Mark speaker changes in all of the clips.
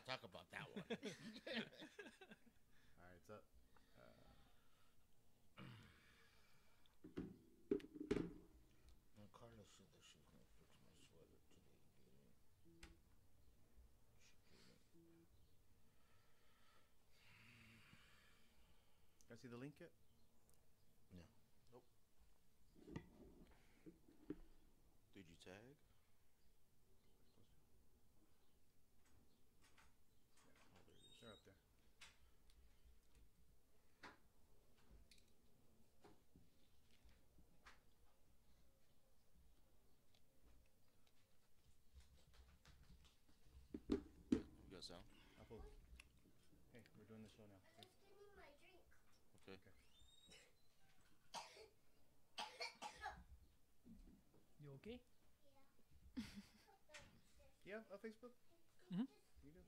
Speaker 1: not talk about that one.
Speaker 2: All right, it's up.
Speaker 1: Carla said that she was gonna fix my sweater today.
Speaker 2: Can I see the link yet?
Speaker 1: No.
Speaker 3: Nope. Did you tag? Oh, there it is.
Speaker 2: They're up there.
Speaker 3: You got sound?
Speaker 2: Apple. Hey, we're doing the show now. Okay.
Speaker 3: Okay.
Speaker 4: You okay?
Speaker 2: Yeah, Facebook?
Speaker 4: Mhm.
Speaker 2: You do?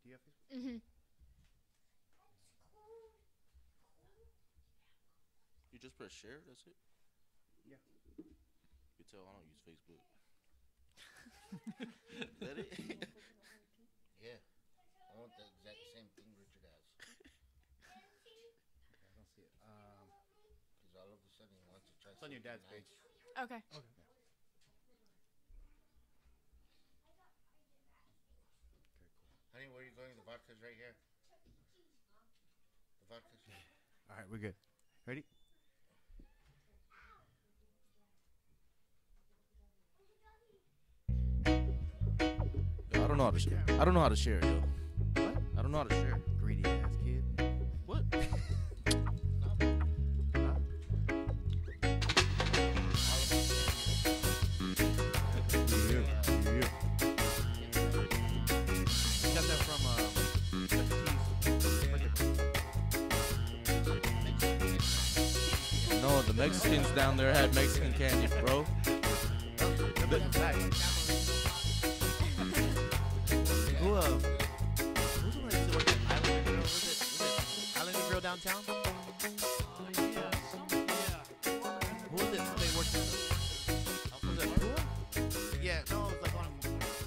Speaker 2: Do you have Facebook?
Speaker 5: Mm-hmm.
Speaker 3: You just press share, that's it?
Speaker 2: Yeah.
Speaker 3: You tell I don't use Facebook. Is that it?
Speaker 1: Yeah. I want the exact same thing Richard has.
Speaker 2: Okay, I don't see it.
Speaker 1: Because all of a sudden he wants to try
Speaker 2: It's on your dad's
Speaker 1: something
Speaker 2: page.
Speaker 5: Okay.
Speaker 4: Okay.
Speaker 2: Okay, cool.
Speaker 1: Honey, where are you going? The vodka's right here. The vodka's here.
Speaker 2: All right, we're good. Ready?
Speaker 3: Yo, I don't know how to share. I don't know how to share, yo.
Speaker 2: What?
Speaker 3: I don't know how to share.
Speaker 2: Greedy ass kid.
Speaker 3: What?
Speaker 2: Got that from
Speaker 3: No, the Mexicans down there had Mexican candy, bro.
Speaker 2: Who who's the one that used to work at Island Grill? Was it Island Grill downtown? Who was it? They worked in was it Pua? Yeah, no, it was like on a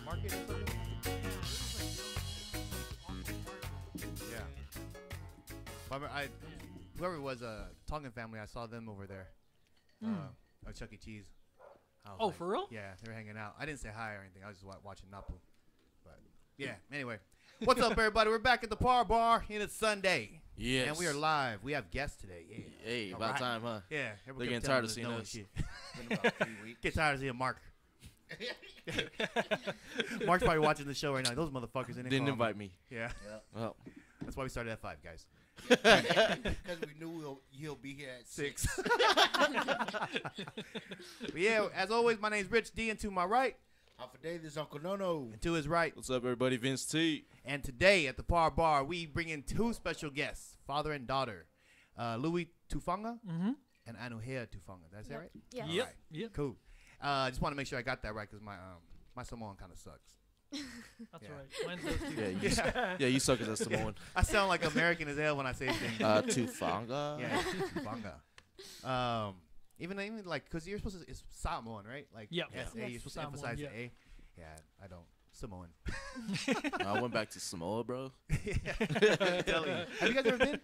Speaker 2: market or something. Yeah. Whoever it was, Tongan family, I saw them over there. At Chuck E. Cheese. I was
Speaker 4: Oh,
Speaker 2: like,
Speaker 4: for real?
Speaker 2: Yeah, they were hanging out. I didn't say hi or anything. I was just watching Napu. But yeah, anyway. What's up, everybody? We're back at the ParBar, and it's Sunday.
Speaker 3: Yes.
Speaker 2: And we are live. We have guests today. Yeah.
Speaker 3: Hey,
Speaker 2: All
Speaker 3: about
Speaker 2: right.
Speaker 3: time, huh?
Speaker 2: Yeah.
Speaker 3: They're getting tired of seeing us.
Speaker 2: Shit.
Speaker 1: Been about 3 weeks.
Speaker 2: Get tired of seeing Mark. Mark's probably watching the show right now. Those motherfuckers
Speaker 3: Didn't invite me.
Speaker 2: Yeah.
Speaker 1: Yeah.
Speaker 3: Well,
Speaker 2: That's why we started at 5, guys.
Speaker 1: Because we knew he'll be here at 6.
Speaker 2: But yeah, as always, my name's Rich D, and to my right,
Speaker 1: Half a day, this Uncle Nono.
Speaker 2: and to his right.
Speaker 3: what's up, everybody? Vince T.
Speaker 2: And today at the ParBar, we bring in 2 special guests, father and daughter, Louis Tufanga
Speaker 4: Mm-hmm.
Speaker 2: and Anuhea Tufanga. Did I say
Speaker 5: Yep.
Speaker 2: right?
Speaker 5: Yeah.
Speaker 4: Yep.
Speaker 2: Alright.
Speaker 4: Yep.
Speaker 2: Cool. I just want to make sure I got that right because my Samoan kind of sucks.
Speaker 4: That's
Speaker 2: Yeah.
Speaker 4: right. Mine does too.
Speaker 3: Yeah, you,
Speaker 2: Yeah.
Speaker 3: yeah, you suck as a Samoan.
Speaker 2: I sound like American as hell when I say things.
Speaker 3: Tufanga.
Speaker 2: Yeah, Tufanga. Even like, because you're supposed to, it's Samoan, right? Like,
Speaker 4: Yep.
Speaker 2: S-A,
Speaker 5: Yes.
Speaker 2: you're supposed to
Speaker 4: Samoan,
Speaker 2: emphasize
Speaker 4: yeah.
Speaker 2: the A. Yeah, I don't. Samoan.
Speaker 3: I went back to Samoa, bro.
Speaker 2: I'm telling you. Have you guys ever been?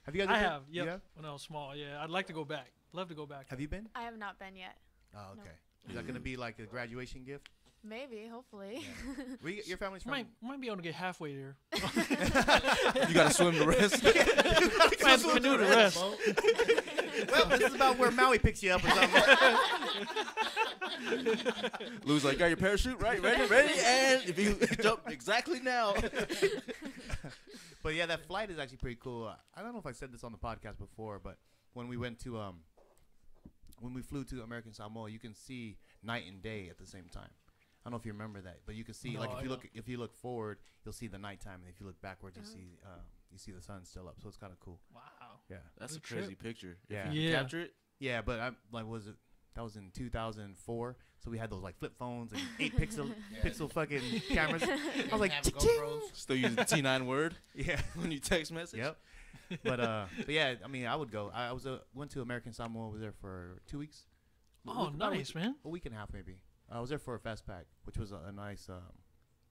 Speaker 2: Have you guys ever
Speaker 4: I
Speaker 2: been?
Speaker 4: have.
Speaker 2: You
Speaker 4: Yep.
Speaker 2: have?
Speaker 4: When I was small. Yeah. I'd like to go back. Love to go back.
Speaker 2: Have you been?
Speaker 5: I have not been yet.
Speaker 2: Oh,
Speaker 5: No.
Speaker 2: okay. Is that going to be like a graduation gift?
Speaker 5: Maybe, hopefully.
Speaker 2: Your family's from?
Speaker 4: Might be able to get halfway there.
Speaker 3: You gotta swim the rest.
Speaker 4: Might have to do the rest.
Speaker 2: Well, this is about where Maui picks you up or something.
Speaker 3: Lou's like, got your parachute right, ready, and if you jump exactly now.
Speaker 2: But yeah, that flight is actually pretty cool. I don't know if I said this on the podcast before, but when we went to when we flew to American Samoa, you can see night and day at the same time. I don't know if you remember that, but you can see like
Speaker 4: No,
Speaker 2: if you look forward, you'll see the nighttime, and if you look backwards, you see the sun still up. So it's kind of cool.
Speaker 4: Wow.
Speaker 2: Yeah.
Speaker 3: That's a
Speaker 4: Good trip.
Speaker 3: crazy picture.
Speaker 2: Yeah.
Speaker 3: If you
Speaker 4: Yeah.
Speaker 3: capture it,
Speaker 2: Yeah, but I like that was in 2004, so we had those like flip phones and 8 pixel fucking cameras. I was like,
Speaker 1: Have
Speaker 2: "Cha-ching."
Speaker 1: GoPros.
Speaker 3: still using the T9 word
Speaker 2: Yeah.
Speaker 3: when you text message.
Speaker 2: Yep. But yeah, I mean, I would go. I went to American Samoa. Was there for 2 weeks.
Speaker 4: Oh,
Speaker 2: About
Speaker 4: nice, man.
Speaker 2: a week and a half maybe. I was there for a Fest Pack, which was a nice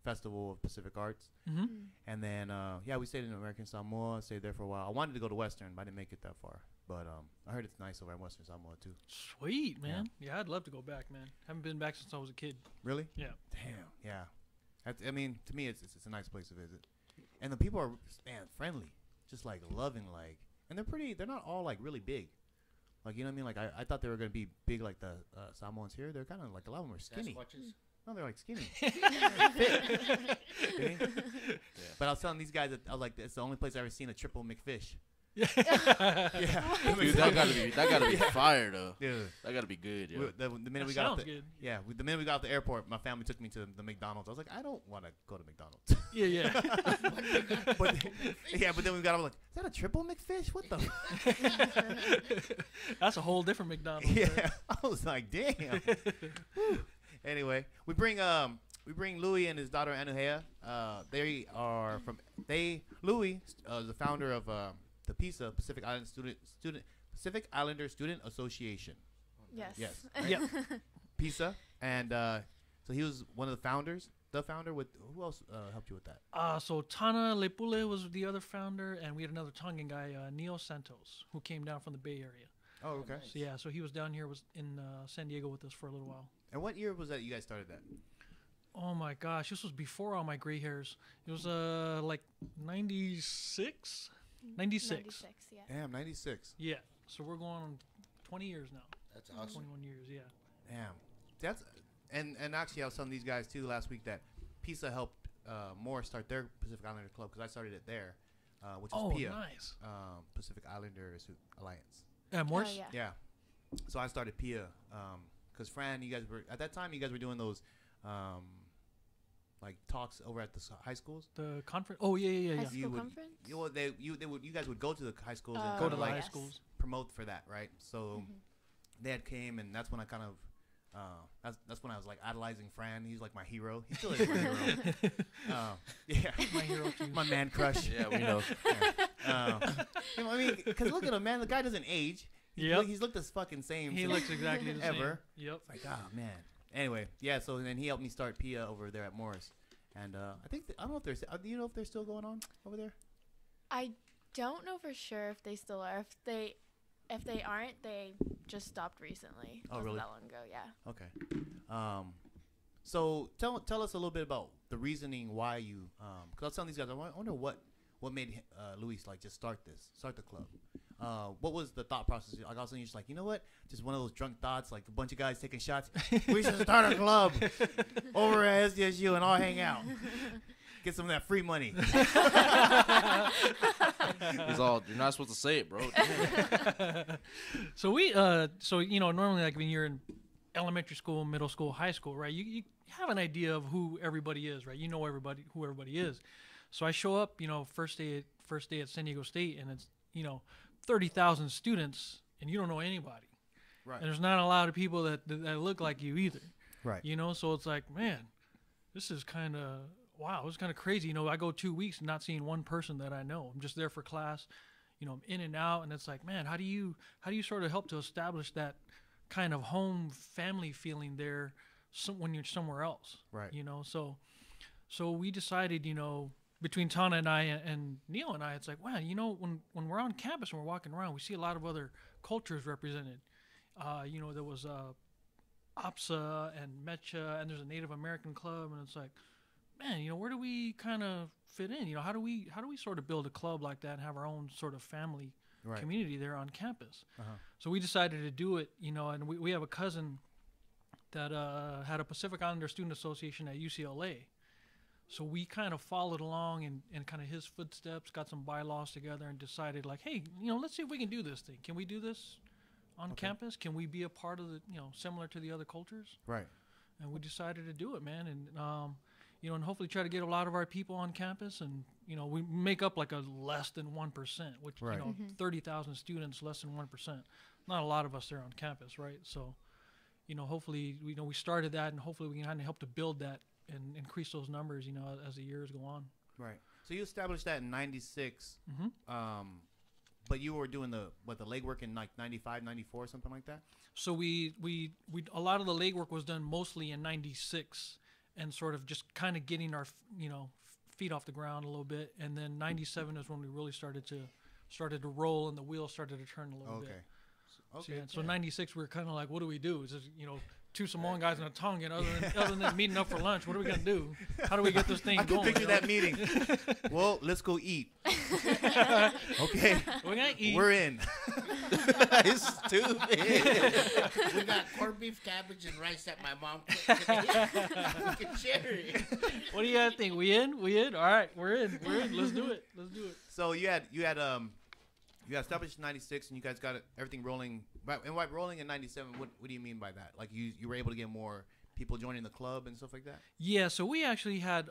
Speaker 2: festival of Pacific arts.
Speaker 4: Mm-hmm.
Speaker 2: And then, we stayed in American Samoa, stayed there for a while. I wanted to go to Western, but I didn't make it that far. But I heard it's nice over in Western Samoa, too.
Speaker 4: Sweet, man. Yeah, I'd love to go back, man. Haven't been back since I was a kid.
Speaker 2: Really?
Speaker 4: Yeah.
Speaker 2: Damn, yeah. I mean, to me, it's a nice place to visit. And the people are, man, friendly. Just, like, loving, like. And they're not all, like, really big. Like, you know what I mean? Like, I thought they were going to be big like the Samoans here. They're kind of, like, a lot of them are skinny.
Speaker 1: Sasquatches?
Speaker 2: No, they're, like, skinny. Fit. Okay? But I was telling these guys that I was like, it's the only place I've ever seen a triple McFish.
Speaker 4: Yeah.
Speaker 2: Yeah.
Speaker 3: Dude, that gotta be fire though.
Speaker 2: Yeah.
Speaker 3: That gotta be good, yo.
Speaker 2: The minute
Speaker 4: That
Speaker 2: we got
Speaker 4: sounds
Speaker 2: off the,
Speaker 4: good.
Speaker 2: yeah, the minute we got off the airport, my family took me to the McDonald's. I was like, I don't want to go to McDonald's.
Speaker 4: Yeah.
Speaker 2: but then we got off like, is that a triple McFish? What the?
Speaker 4: That's a whole different McDonald's.
Speaker 2: Yeah,
Speaker 4: right?
Speaker 2: I was like, damn. Whew. Anyway, we bring Louis and his daughter Anuhea. They are from Louis is the founder of the PISA Pacific Islander Student Association.
Speaker 5: Yes.
Speaker 2: Yes.
Speaker 4: Yep.
Speaker 2: PISA, and so he was one of the founders. The founder with who else helped you with that?
Speaker 4: So Tana Lepule was the other founder, and we had another Tongan guy, Neil Santos, who came down from the Bay Area.
Speaker 2: Oh, okay.
Speaker 4: So so he was down here, was in San Diego with us for a little while.
Speaker 2: And what year was that you guys started that?
Speaker 4: Oh my gosh, this was before all my gray hairs. It was like 96? 96.
Speaker 5: Yeah.
Speaker 2: Damn, 96.
Speaker 4: Yeah. So we're going on 20 years now.
Speaker 1: That's awesome.
Speaker 4: 21 years, yeah.
Speaker 2: Damn. That's and actually I was telling these guys too last week that PISA helped Moore start their Pacific Islander club because I started it there, which is PIA,
Speaker 4: nice.
Speaker 2: Pacific Islanders Alliance.
Speaker 4: Morse?
Speaker 5: Oh, yeah.
Speaker 2: Yeah. So I started PIA because Fran, you guys were at that time. You guys were doing those like talks over at the high schools.
Speaker 4: The conference? Oh, yeah.
Speaker 5: High school
Speaker 2: You would-
Speaker 5: conference?
Speaker 2: You guys would go to the high schools and
Speaker 5: Oh,
Speaker 4: Go
Speaker 2: kind
Speaker 4: to
Speaker 2: of
Speaker 4: the
Speaker 2: like
Speaker 4: high
Speaker 5: yes.
Speaker 4: schools.
Speaker 2: promote for that, right? So
Speaker 5: Mhm.
Speaker 2: they had came, and that's when I kind of that's when I was like idolizing Fran. He's like my hero. He still is my hero. Yeah,
Speaker 4: My hero, too.
Speaker 2: my man crush.
Speaker 3: Yeah, we know.
Speaker 2: You know what I mean? Because look at him, man. The guy doesn't age.
Speaker 4: Yep.
Speaker 2: He's looked as fucking same.
Speaker 4: He
Speaker 2: since
Speaker 4: looks exactly the
Speaker 2: ever.
Speaker 4: same. Yep.
Speaker 2: It's like, oh man. Anyway, yeah. So then he helped me start PIA over there at Morris, and I think I don't know if there's. Do you know if they're still going on over there?
Speaker 5: I don't know for sure if they still are. If they aren't, they just stopped recently.
Speaker 2: Oh,
Speaker 5: Wasn't
Speaker 2: really?
Speaker 5: that long ago, yeah.
Speaker 2: Okay. So tell us a little bit about the reasoning why you. Because I was telling these guys, I wonder what made Luis like just start the club. What was the thought process? Like, also, you're just like, you know what? Just one of those drunk thoughts, like a bunch of guys taking shots. We should start a club over at SDSU and all hang out. Get some of that free money.
Speaker 3: It's all, you're not supposed to say it, bro.
Speaker 4: So normally like when you're in elementary school, middle school, high school, right? You have an idea of who everybody is, right? You know who everybody is. So I show up, first day at San Diego State, and it's 30,000 students, and you don't know anybody.
Speaker 2: Right.
Speaker 4: And there's not a lot of people that look like you either.
Speaker 2: Right.
Speaker 4: So it's like, man, this is kind of wow. It's kind of crazy. I go 2 weeks not seeing one person that I know. I'm just there for class. I'm in and out, and it's like, man, how do you sort of help to establish that kind of home family feeling there when you're somewhere else?
Speaker 2: Right.
Speaker 4: So we decided, between Tana and I and Neil and I, it's like, wow, when we're on campus and we're walking around, we see a lot of other cultures represented. There was APSA and Mecha, and there's a Native American club, and it's like, man, where do we kind of fit in? How do we sort of build a club like that and have our own sort of family
Speaker 2: Right.
Speaker 4: community there on campus?
Speaker 2: Uh-huh.
Speaker 4: So we decided to do it, and we have a cousin that had a Pacific Islander Student Association at UCLA. So we kind of followed along and kind of his footsteps, got some bylaws together, and decided like, hey, let's see if we can do this thing. Can we do this on campus? Can we be a part of the, similar to the other cultures?
Speaker 2: Right.
Speaker 4: And we decided to do it, man. And, and hopefully try to get a lot of our people on campus. And, we make up like a less than 1%, which,
Speaker 2: Right.
Speaker 4: 30,000 students, less than 1%. Not a lot of us there on campus, right? So, hopefully, we started that, and hopefully we can kind of help to build that and increase those numbers, as the years go on.
Speaker 2: Right. So you established that in '96.
Speaker 4: Mm-hmm.
Speaker 2: But you were doing the legwork in like 95, 94, something like that?
Speaker 4: So we a lot of the legwork was done mostly in '96, and sort of just kind of getting our feet off the ground a little bit, and then '97 is when we really started to roll and the wheels started to turn a little bit.
Speaker 2: Okay.
Speaker 4: So '96 we were kind of like, what do we do? It's just, two Samoan guys and a Tongan. Other than meeting up for lunch, what are we gonna do? How do we get this thing
Speaker 2: I can
Speaker 4: going?
Speaker 2: picture that meeting. Well, let's go eat. Okay.
Speaker 4: We're gonna eat.
Speaker 2: We're in.
Speaker 3: It's stupid.
Speaker 1: We got corned beef, cabbage, and rice that my mom cooked today. We can share it.
Speaker 4: What do you guys think? We in? All right, we're in. Let's do it.
Speaker 2: So you had established in '96, and you guys got everything rolling. And by rolling in '97, what do you mean by that? Like you were able to get more people joining the club and stuff like that?
Speaker 4: Yeah, so we actually had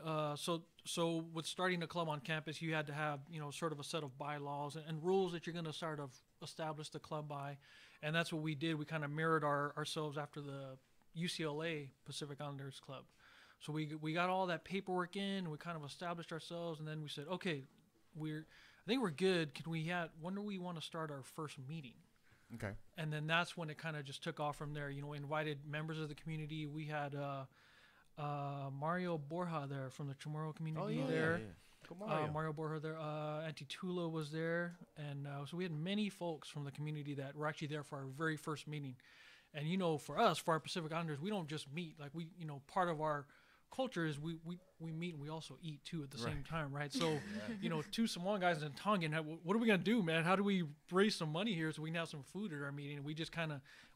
Speaker 4: so with starting a club on campus, you had to have sort of a set of bylaws and rules that you're going to sort of establish the club by, and that's what we did. We kind of mirrored ourselves after the UCLA Pacific Islanders Club. So we got all that paperwork in, we kind of established ourselves, and then we said, okay, I think we're good. When do we want to start our first meeting?
Speaker 2: Okay.
Speaker 4: And then that's when it kind of just took off from there. We invited members of the community. We had Mario Borja there from the Chamorro community there.
Speaker 3: Yeah.
Speaker 4: Mario Borja there. Auntie Tula was there. And so we had many folks from the community that were actually there for our very first meeting. And, for us, for our Pacific Islanders, we don't just meet. Like, part of our culture is we meet and we also eat too at the same time, right? So two Samoan guys in Tongan, what are we gonna do, man? How do we raise some money here so we can have some food at our meeting? And we just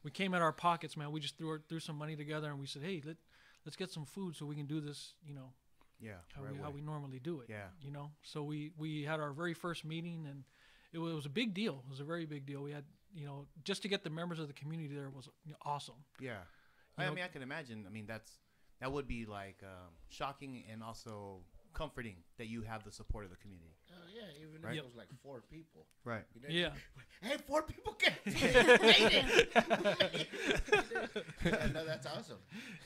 Speaker 4: we came at our pockets, man. We just threw some money together and we said, hey, let's get some food so we can do this, how we normally do it. So we had our very first meeting, and it was a big deal. It was a very big deal. We had just to get the members of the community there was awesome.
Speaker 2: I mean, I can imagine. I mean, that would be like shocking and also comforting that you have the support of the community.
Speaker 1: Oh yeah, even if it was like 4 people.
Speaker 2: Right.
Speaker 4: Yeah.
Speaker 1: Hey, 4 people made it. No, that's awesome.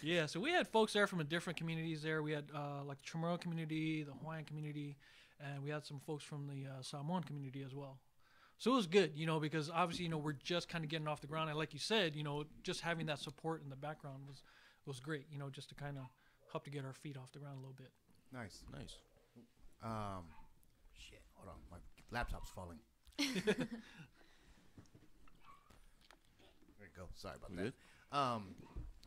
Speaker 4: Yeah, so we had folks there from different communities there. We had like the Chamorro community, the Hawaiian community, and we had some folks from the Samoan community as well. So it was good, because obviously, we're just kind of getting off the ground. And like you said, just having that support in the background was great, just to kind of help to get our feet off the ground a little bit.
Speaker 2: Nice. Shit, hold on, my laptop's falling. There you go. Sorry about that.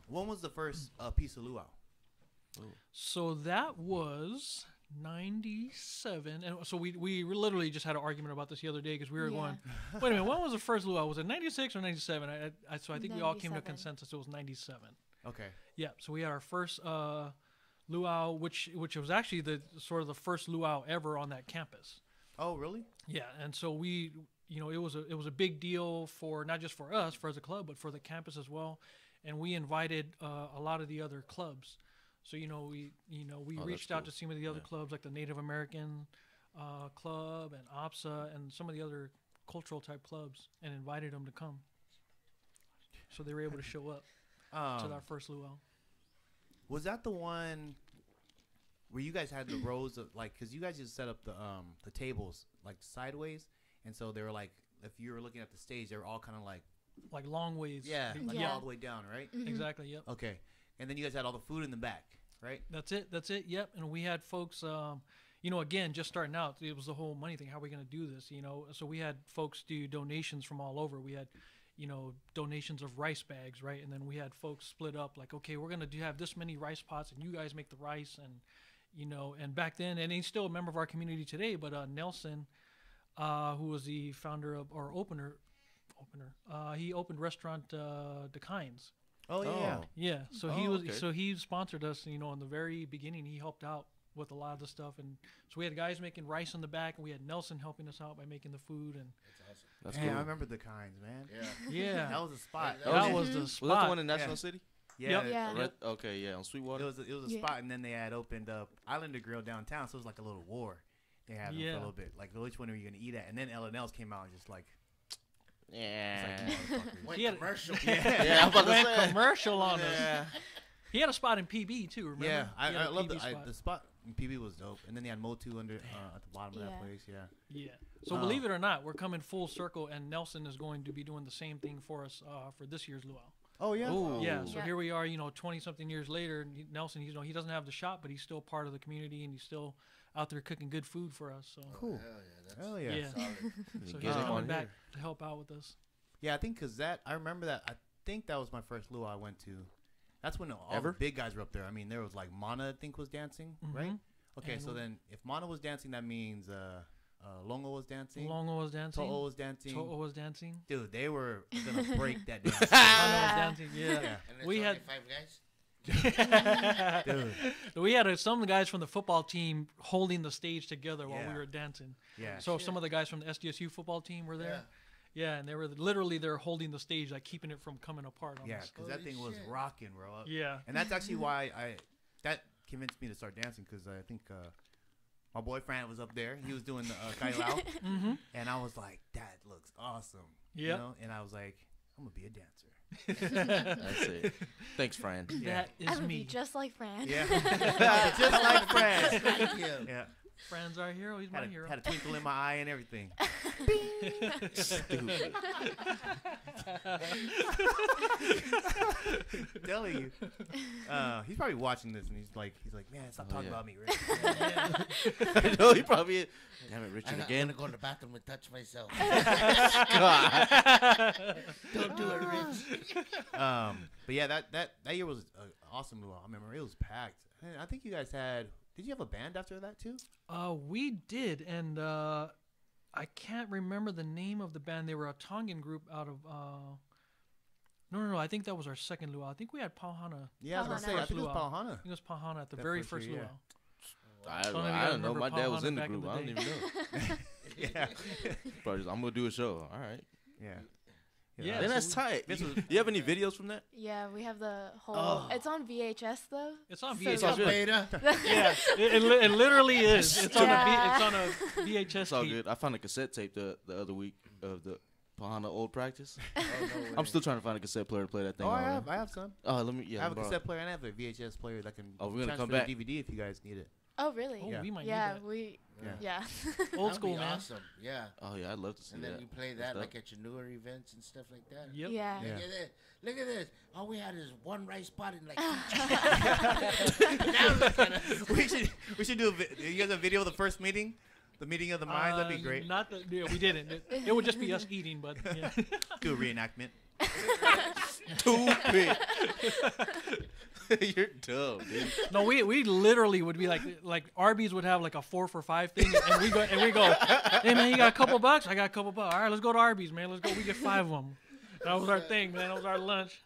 Speaker 2: When was the first piece of luau?
Speaker 4: So that was 97, and so we literally just had an argument about this the other day because we were going, wait a minute, when was the first luau? Was it 96 or 97? So I think we all came to a consensus it was 97.
Speaker 2: Okay.
Speaker 4: Yeah, so we had our first luau, which was actually the sort of the first luau ever on that campus.
Speaker 2: Oh, really?
Speaker 4: Yeah, and so we, it was a big deal for not just for us, as a club, but for the campus as well, and we invited a lot of the other clubs. So we reached out to some of the other clubs like the Native American club and OPSA and some of the other cultural type clubs and invited them to come. So they were able to show up to our first luau.
Speaker 2: Was that the one where you guys had the rows of because you guys just set up the tables like sideways, and so they were like, if you were looking at the stage, they were all kind of like
Speaker 4: long ways.
Speaker 2: Yeah, all the way down, right?
Speaker 5: Mm-hmm.
Speaker 4: Exactly. Yep.
Speaker 2: Okay, and then you guys had all the food in the back, right?
Speaker 4: That's it. Yep. And we had folks, again, just starting out, it was the whole money thing. How are we going to do this? So we had folks do donations from all over. We had, donations of rice bags, right? And then we had folks split up like, okay, we're going to have this many rice pots and you guys make the rice. And, and back then, and he's still a member of our community today, but Nelson, who was the founder of, or opener, he opened restaurant De Kynes.
Speaker 2: Oh yeah,
Speaker 4: yeah. So he sponsored us. In the very beginning, he helped out with a lot of the stuff, and so we had guys making rice in the back, and we had Nelson helping us out by making the food. And
Speaker 1: That's awesome.
Speaker 3: That's
Speaker 2: cool.
Speaker 3: cool.
Speaker 2: I remember the kinds, man.
Speaker 4: Yeah,
Speaker 2: that was a spot.
Speaker 4: that was the spot.
Speaker 3: Was that the one in National City?
Speaker 2: Yeah.
Speaker 5: Yeah.
Speaker 3: Okay, yeah, on Sweetwater.
Speaker 2: It was a spot, and then they had opened up Islander Grill downtown, so it was like a little war. They had them for a little bit, like which one are you gonna eat at? And then L&L's came out and just like.
Speaker 3: Yeah.
Speaker 1: Went
Speaker 4: He had-
Speaker 1: commercial.
Speaker 3: Yeah, I'm about to
Speaker 4: Went
Speaker 3: say.
Speaker 4: commercial on us.
Speaker 3: Yeah.
Speaker 4: He had a spot in PB too. Remember?
Speaker 2: Yeah,
Speaker 4: He had
Speaker 2: I
Speaker 4: a
Speaker 2: love
Speaker 4: PB spot.
Speaker 2: the spot in PB was dope, and then they had Motu under at the bottom of that
Speaker 5: Yeah.
Speaker 2: place. Yeah.
Speaker 4: Yeah. So believe it or not, we're coming full circle, and Nelson is going to be doing the same thing for us for this year's luau.
Speaker 2: Oh yeah.
Speaker 3: Ooh.
Speaker 4: Yeah, so
Speaker 5: Yeah.
Speaker 4: here we are, 20-something years later. And Nelson, he doesn't have the shop, but he's still part of the community, and he's still out there cooking good food for us. So
Speaker 2: Cool.
Speaker 1: Hell yeah, that's
Speaker 2: Hell yeah.
Speaker 4: yeah,
Speaker 1: solid.
Speaker 4: so
Speaker 3: Get
Speaker 4: he's
Speaker 3: him
Speaker 4: coming
Speaker 3: on
Speaker 4: back
Speaker 3: here.
Speaker 4: to help out with us.
Speaker 2: Yeah, I think because I remember that. I think that was my first luau I went to. That's when all
Speaker 3: Ever?
Speaker 2: the big guys were up there. I mean, there was like Mana, I think, was dancing, right?
Speaker 4: Mhm.
Speaker 2: Okay,
Speaker 4: And
Speaker 2: so then if Mana was dancing, that means Longo was dancing,
Speaker 4: Longo was dancing.
Speaker 2: To'o was dancing.
Speaker 4: To'o was dancing.
Speaker 2: Dude, they were gonna break that dance.
Speaker 4: Mana was dancing. Yeah.
Speaker 2: Yeah.
Speaker 1: And it's
Speaker 4: We
Speaker 1: only
Speaker 4: had-
Speaker 1: 5 guys.
Speaker 2: Dude.
Speaker 4: We had some guys from the football team holding the stage together while we
Speaker 2: Yeah.
Speaker 4: were dancing.
Speaker 2: Yeah.
Speaker 4: So some of the guys from the SDSU football team were there. Yeah, and they were literally there holding the stage, like keeping it from coming apart on
Speaker 2: Yeah,
Speaker 4: us.
Speaker 2: because that
Speaker 1: Holy
Speaker 2: thing was
Speaker 1: shit.
Speaker 2: rocking, bro.
Speaker 4: Yeah.
Speaker 2: And that's actually why that convinced me to start dancing, because I think my boyfriend was up there. He was doing the Kai Lao,
Speaker 4: Mm-hmm.
Speaker 2: and I was like, that looks awesome.
Speaker 4: Yep.
Speaker 2: You know? And I was like, I'm going to be a dancer.
Speaker 3: That's it. Thanks, Fran.
Speaker 2: Yeah.
Speaker 4: That
Speaker 5: I
Speaker 4: is
Speaker 5: would be
Speaker 4: me.
Speaker 5: just like Fran.
Speaker 2: Yeah. Just like Fred.
Speaker 1: Thank you.
Speaker 2: Yeah.
Speaker 4: Fran's our hero. He's my hero.
Speaker 2: Had a twinkle in my eye and everything.
Speaker 3: Stupid.
Speaker 2: Telling you. He's probably watching this, and he's like, man, stop
Speaker 3: Oh,
Speaker 2: talking
Speaker 3: yeah.
Speaker 2: about me, Rick.
Speaker 3: I know he probably is. Damn it, Richard
Speaker 1: I'm
Speaker 3: again.
Speaker 1: gonna go in the bathroom and touch myself.
Speaker 3: God.
Speaker 1: Don't do it, Rich.
Speaker 2: But yeah, that year was awesome. I remember it was packed. I think you guys had. Did you have a band after that too?
Speaker 4: We did, and I can't remember the name of the band. They were a Tongan group out of. No. I think that was our second luau. I think we had Pauhana.
Speaker 2: Yeah, I was gonna
Speaker 5: Pauhana.
Speaker 2: say. I think it was
Speaker 4: Luau.
Speaker 2: Pauhana.
Speaker 4: I think it was Pauhana at the
Speaker 2: That
Speaker 4: very
Speaker 2: first
Speaker 4: first
Speaker 2: year,
Speaker 4: luau.
Speaker 3: I
Speaker 4: Some of you
Speaker 3: don't
Speaker 4: guys
Speaker 3: know.
Speaker 4: remember
Speaker 3: My dad was
Speaker 4: Pauhana
Speaker 3: in the
Speaker 4: back in
Speaker 3: group.
Speaker 4: the
Speaker 3: I don't
Speaker 4: day.
Speaker 3: even know.
Speaker 2: Yeah.
Speaker 3: Probably just, I'm gonna do a show. All right.
Speaker 2: Yeah.
Speaker 4: Yeah,
Speaker 3: Then
Speaker 4: so
Speaker 3: that's
Speaker 4: we-
Speaker 3: tight.
Speaker 2: This
Speaker 3: You,
Speaker 2: was-
Speaker 3: you have any videos from that?
Speaker 5: Yeah, we have the whole.
Speaker 3: Oh.
Speaker 5: It's on VHS though.
Speaker 4: It's on
Speaker 5: So
Speaker 4: VHS.
Speaker 3: It's all good.
Speaker 1: Beta.
Speaker 4: Yeah, it literally is. It's on
Speaker 5: Yeah.
Speaker 4: it's on a VHS
Speaker 3: It's all
Speaker 4: tape.
Speaker 3: good. I found a cassette tape the other week of the Pahana old practice.
Speaker 1: Oh, no way.
Speaker 3: I'm still trying to find a cassette player to play that thing.
Speaker 2: Oh,
Speaker 3: on, man.
Speaker 2: I have some.
Speaker 3: Oh, let me. Yeah,
Speaker 2: I have a
Speaker 3: borrow-
Speaker 2: cassette player and I have a VHS player that can
Speaker 3: Oh, we're gonna
Speaker 2: transfer
Speaker 3: come
Speaker 2: to
Speaker 3: back.
Speaker 2: DVD if you guys need it.
Speaker 5: Oh really?
Speaker 4: Oh,
Speaker 2: Yeah.
Speaker 4: we might
Speaker 5: Yeah,
Speaker 4: need
Speaker 5: we.
Speaker 2: Yeah.
Speaker 5: Yeah.
Speaker 4: that. Old
Speaker 1: That'd
Speaker 4: school,
Speaker 1: be
Speaker 4: man.
Speaker 1: Awesome. Yeah.
Speaker 3: Oh yeah, I'd love to see
Speaker 1: And then
Speaker 3: that.
Speaker 1: you play
Speaker 3: Good
Speaker 1: that
Speaker 3: stuff.
Speaker 1: like at your newer events and stuff like that.
Speaker 4: Yep.
Speaker 5: Yeah.
Speaker 2: Yeah.
Speaker 1: Look at this. Look at this. All we had is one rice pot and like now look at us.
Speaker 2: we should do. You guys have a video of the first meeting, the meeting of the minds. That'd be great.
Speaker 4: Not that we didn't. It would just be us eating, but yeah.
Speaker 2: Do a reenactment.
Speaker 3: Stupid. You're dumb, dude.
Speaker 4: No, we literally would be like Arby's would have like a 4 for $5 thing, and we go, hey man, you got a couple bucks? I got a couple bucks. All right, let's go to Arby's, man. Let's go. We get 5 of them. That was our thing, man. That was our lunch.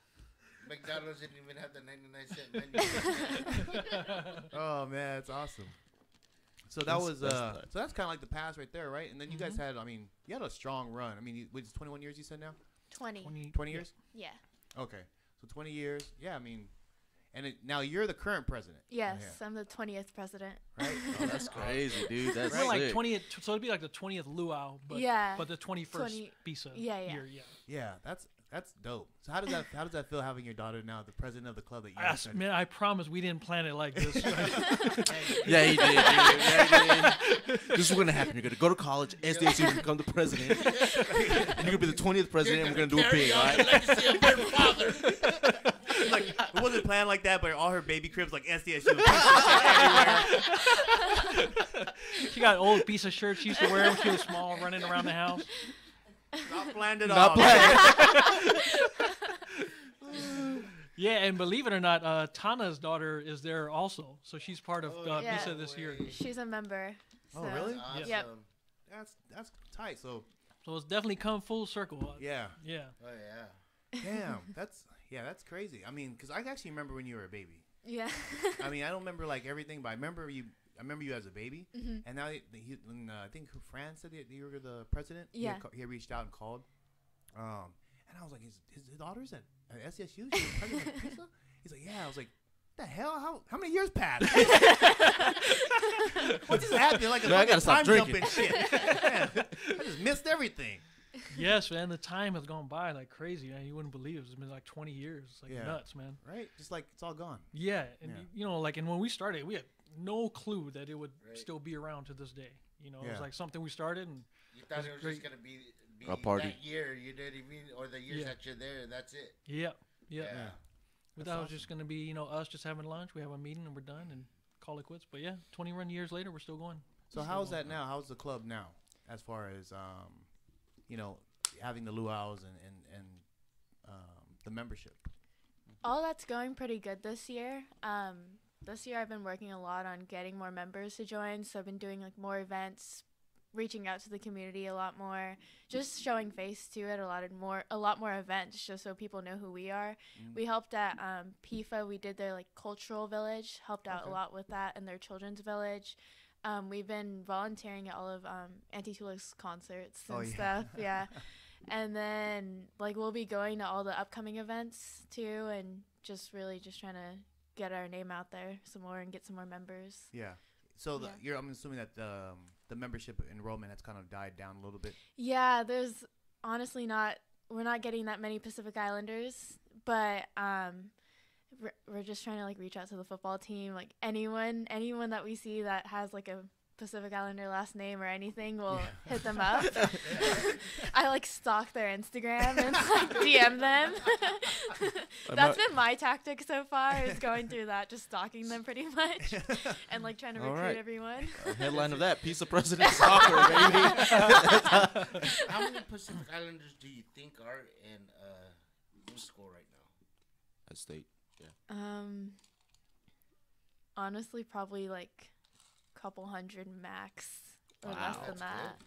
Speaker 1: McDonald's didn't even have the 99-cent menu.
Speaker 2: Oh man, that's awesome. So that was
Speaker 3: That's
Speaker 2: so
Speaker 3: nice.
Speaker 2: that's kind of like the past right there, right? And then you guys
Speaker 4: Mm-hmm.
Speaker 2: had, I mean, you had a strong run. I mean, it's 21 years you said now?
Speaker 5: 20.
Speaker 2: 20 years?
Speaker 5: Yeah.
Speaker 2: Okay, so 20 years. Yeah, I mean, and now you're the current president.
Speaker 5: Yes,
Speaker 2: Yeah.
Speaker 5: I'm the 20th president.
Speaker 2: Right?
Speaker 3: Oh, that's crazy, dude. That's
Speaker 4: We're like
Speaker 3: sick.
Speaker 4: 20th, so it'd be like the 20th luau, but
Speaker 5: Yeah.
Speaker 4: but the 21st
Speaker 5: 20
Speaker 4: Pisa
Speaker 5: Yeah, yeah.
Speaker 4: year, yeah.
Speaker 2: Yeah, that's dope. So how does that feel having your daughter now the president of the club that you
Speaker 4: Yes, man, I promise we didn't plan it like this.
Speaker 3: Yeah, he did. Dude. Yeah, he did. This is what's gonna happen. You're gonna go to college, SDSU, become the president, and you're gonna be the 20th president. And we're gonna do it
Speaker 1: Carry
Speaker 3: big, all
Speaker 1: on
Speaker 3: right?
Speaker 1: the legacy of your father.
Speaker 2: like it wasn't planned like that, but all her baby cribs like SDSU. everywhere.
Speaker 4: She got old piece of shirts she used to wear when she was small, running around the house.
Speaker 2: Not planned at
Speaker 3: Not
Speaker 2: all.
Speaker 3: planned.
Speaker 4: Yeah, and believe it or not, Tana's daughter is there also, so she's part of
Speaker 5: yeah.
Speaker 4: Pisa this year.
Speaker 5: She's a member.
Speaker 2: Oh,
Speaker 5: so-
Speaker 2: really?
Speaker 1: Awesome.
Speaker 5: Yep.
Speaker 2: That's tight. So
Speaker 4: So it's definitely come full circle.
Speaker 2: yeah,
Speaker 4: Yeah.
Speaker 1: Oh yeah.
Speaker 2: damn, that's crazy. I mean, because I actually remember when you were a baby.
Speaker 5: Yeah.
Speaker 2: I mean, I don't remember like everything, but I remember you as a baby.
Speaker 5: Mhm.
Speaker 2: And now when, I think Fran said that you were the president.
Speaker 5: Yeah.
Speaker 2: He had reached out and called. And I was like, his daughter's at SDSU? She's president of PISA? He's like, yeah. I was like, what the hell? How many years passed? What just happened? Like a
Speaker 3: Man, I gotta stop
Speaker 2: time
Speaker 3: drinking.
Speaker 2: jump and shit. Man, I just missed everything.
Speaker 4: Yes, man. The time has gone by like crazy, man. You wouldn't believe it. It's been like 20 years. It's like
Speaker 2: Yeah.
Speaker 4: nuts, man.
Speaker 2: Right? Just like it's all gone.
Speaker 4: Yeah, and
Speaker 2: Yeah.
Speaker 4: you know, like, and when we started, we had no clue that it would
Speaker 1: Right.
Speaker 4: still be around to this day. You know,
Speaker 2: Yeah.
Speaker 4: it was like something we started, and
Speaker 1: You thought
Speaker 4: It's
Speaker 1: it was
Speaker 4: great.
Speaker 1: just gonna be
Speaker 3: A party.
Speaker 1: that year, you know what I mean, or the years
Speaker 4: Yeah.
Speaker 1: that you're there. That's it.
Speaker 4: yeah.
Speaker 1: Yeah.
Speaker 4: We thought it was just gonna be, you know, us just having lunch. We have a meeting and we're done and call it quits. But yeah, 21 years later, we're still going.
Speaker 2: So how's that now? How's the club now, as far as you know, having the luau's and the membership?
Speaker 5: All that's going pretty good this year. This year I've been working a lot on getting more members to join. So I've been doing like more events, reaching out to the community a lot more, just showing face to it a lot more events, just so people know who we are. We helped at PIFA. We did their like cultural village, helped out a lot with that, and their children's village. We've been volunteering at all of Auntie Tula's concerts and stuff. Yeah. And then like we'll be going to all the upcoming events too, and just really just trying to get our name out there some more and get some more members.
Speaker 2: Yeah. So
Speaker 5: Yeah.
Speaker 2: I'm assuming that the membership enrollment has kind of died down a little bit.
Speaker 5: Yeah, there's honestly we're not getting that many Pacific Islanders, but we're just trying to like reach out to the football team, like anyone that we see that has like a Pacific Islander last name or anything, we'll hit them up. I like stalk their Instagram and like DM them. That's been my tactic so far, is going through that, just stalking them pretty much and like trying to
Speaker 3: All
Speaker 5: recruit
Speaker 3: right.
Speaker 5: everyone.
Speaker 3: Headline of that piece of President Soccer, baby.
Speaker 1: How many Pacific Islanders do you think are in school right now?
Speaker 3: At state.
Speaker 5: Honestly, probably like a couple hundred max or
Speaker 1: Wow,
Speaker 5: less than
Speaker 1: that's
Speaker 5: that.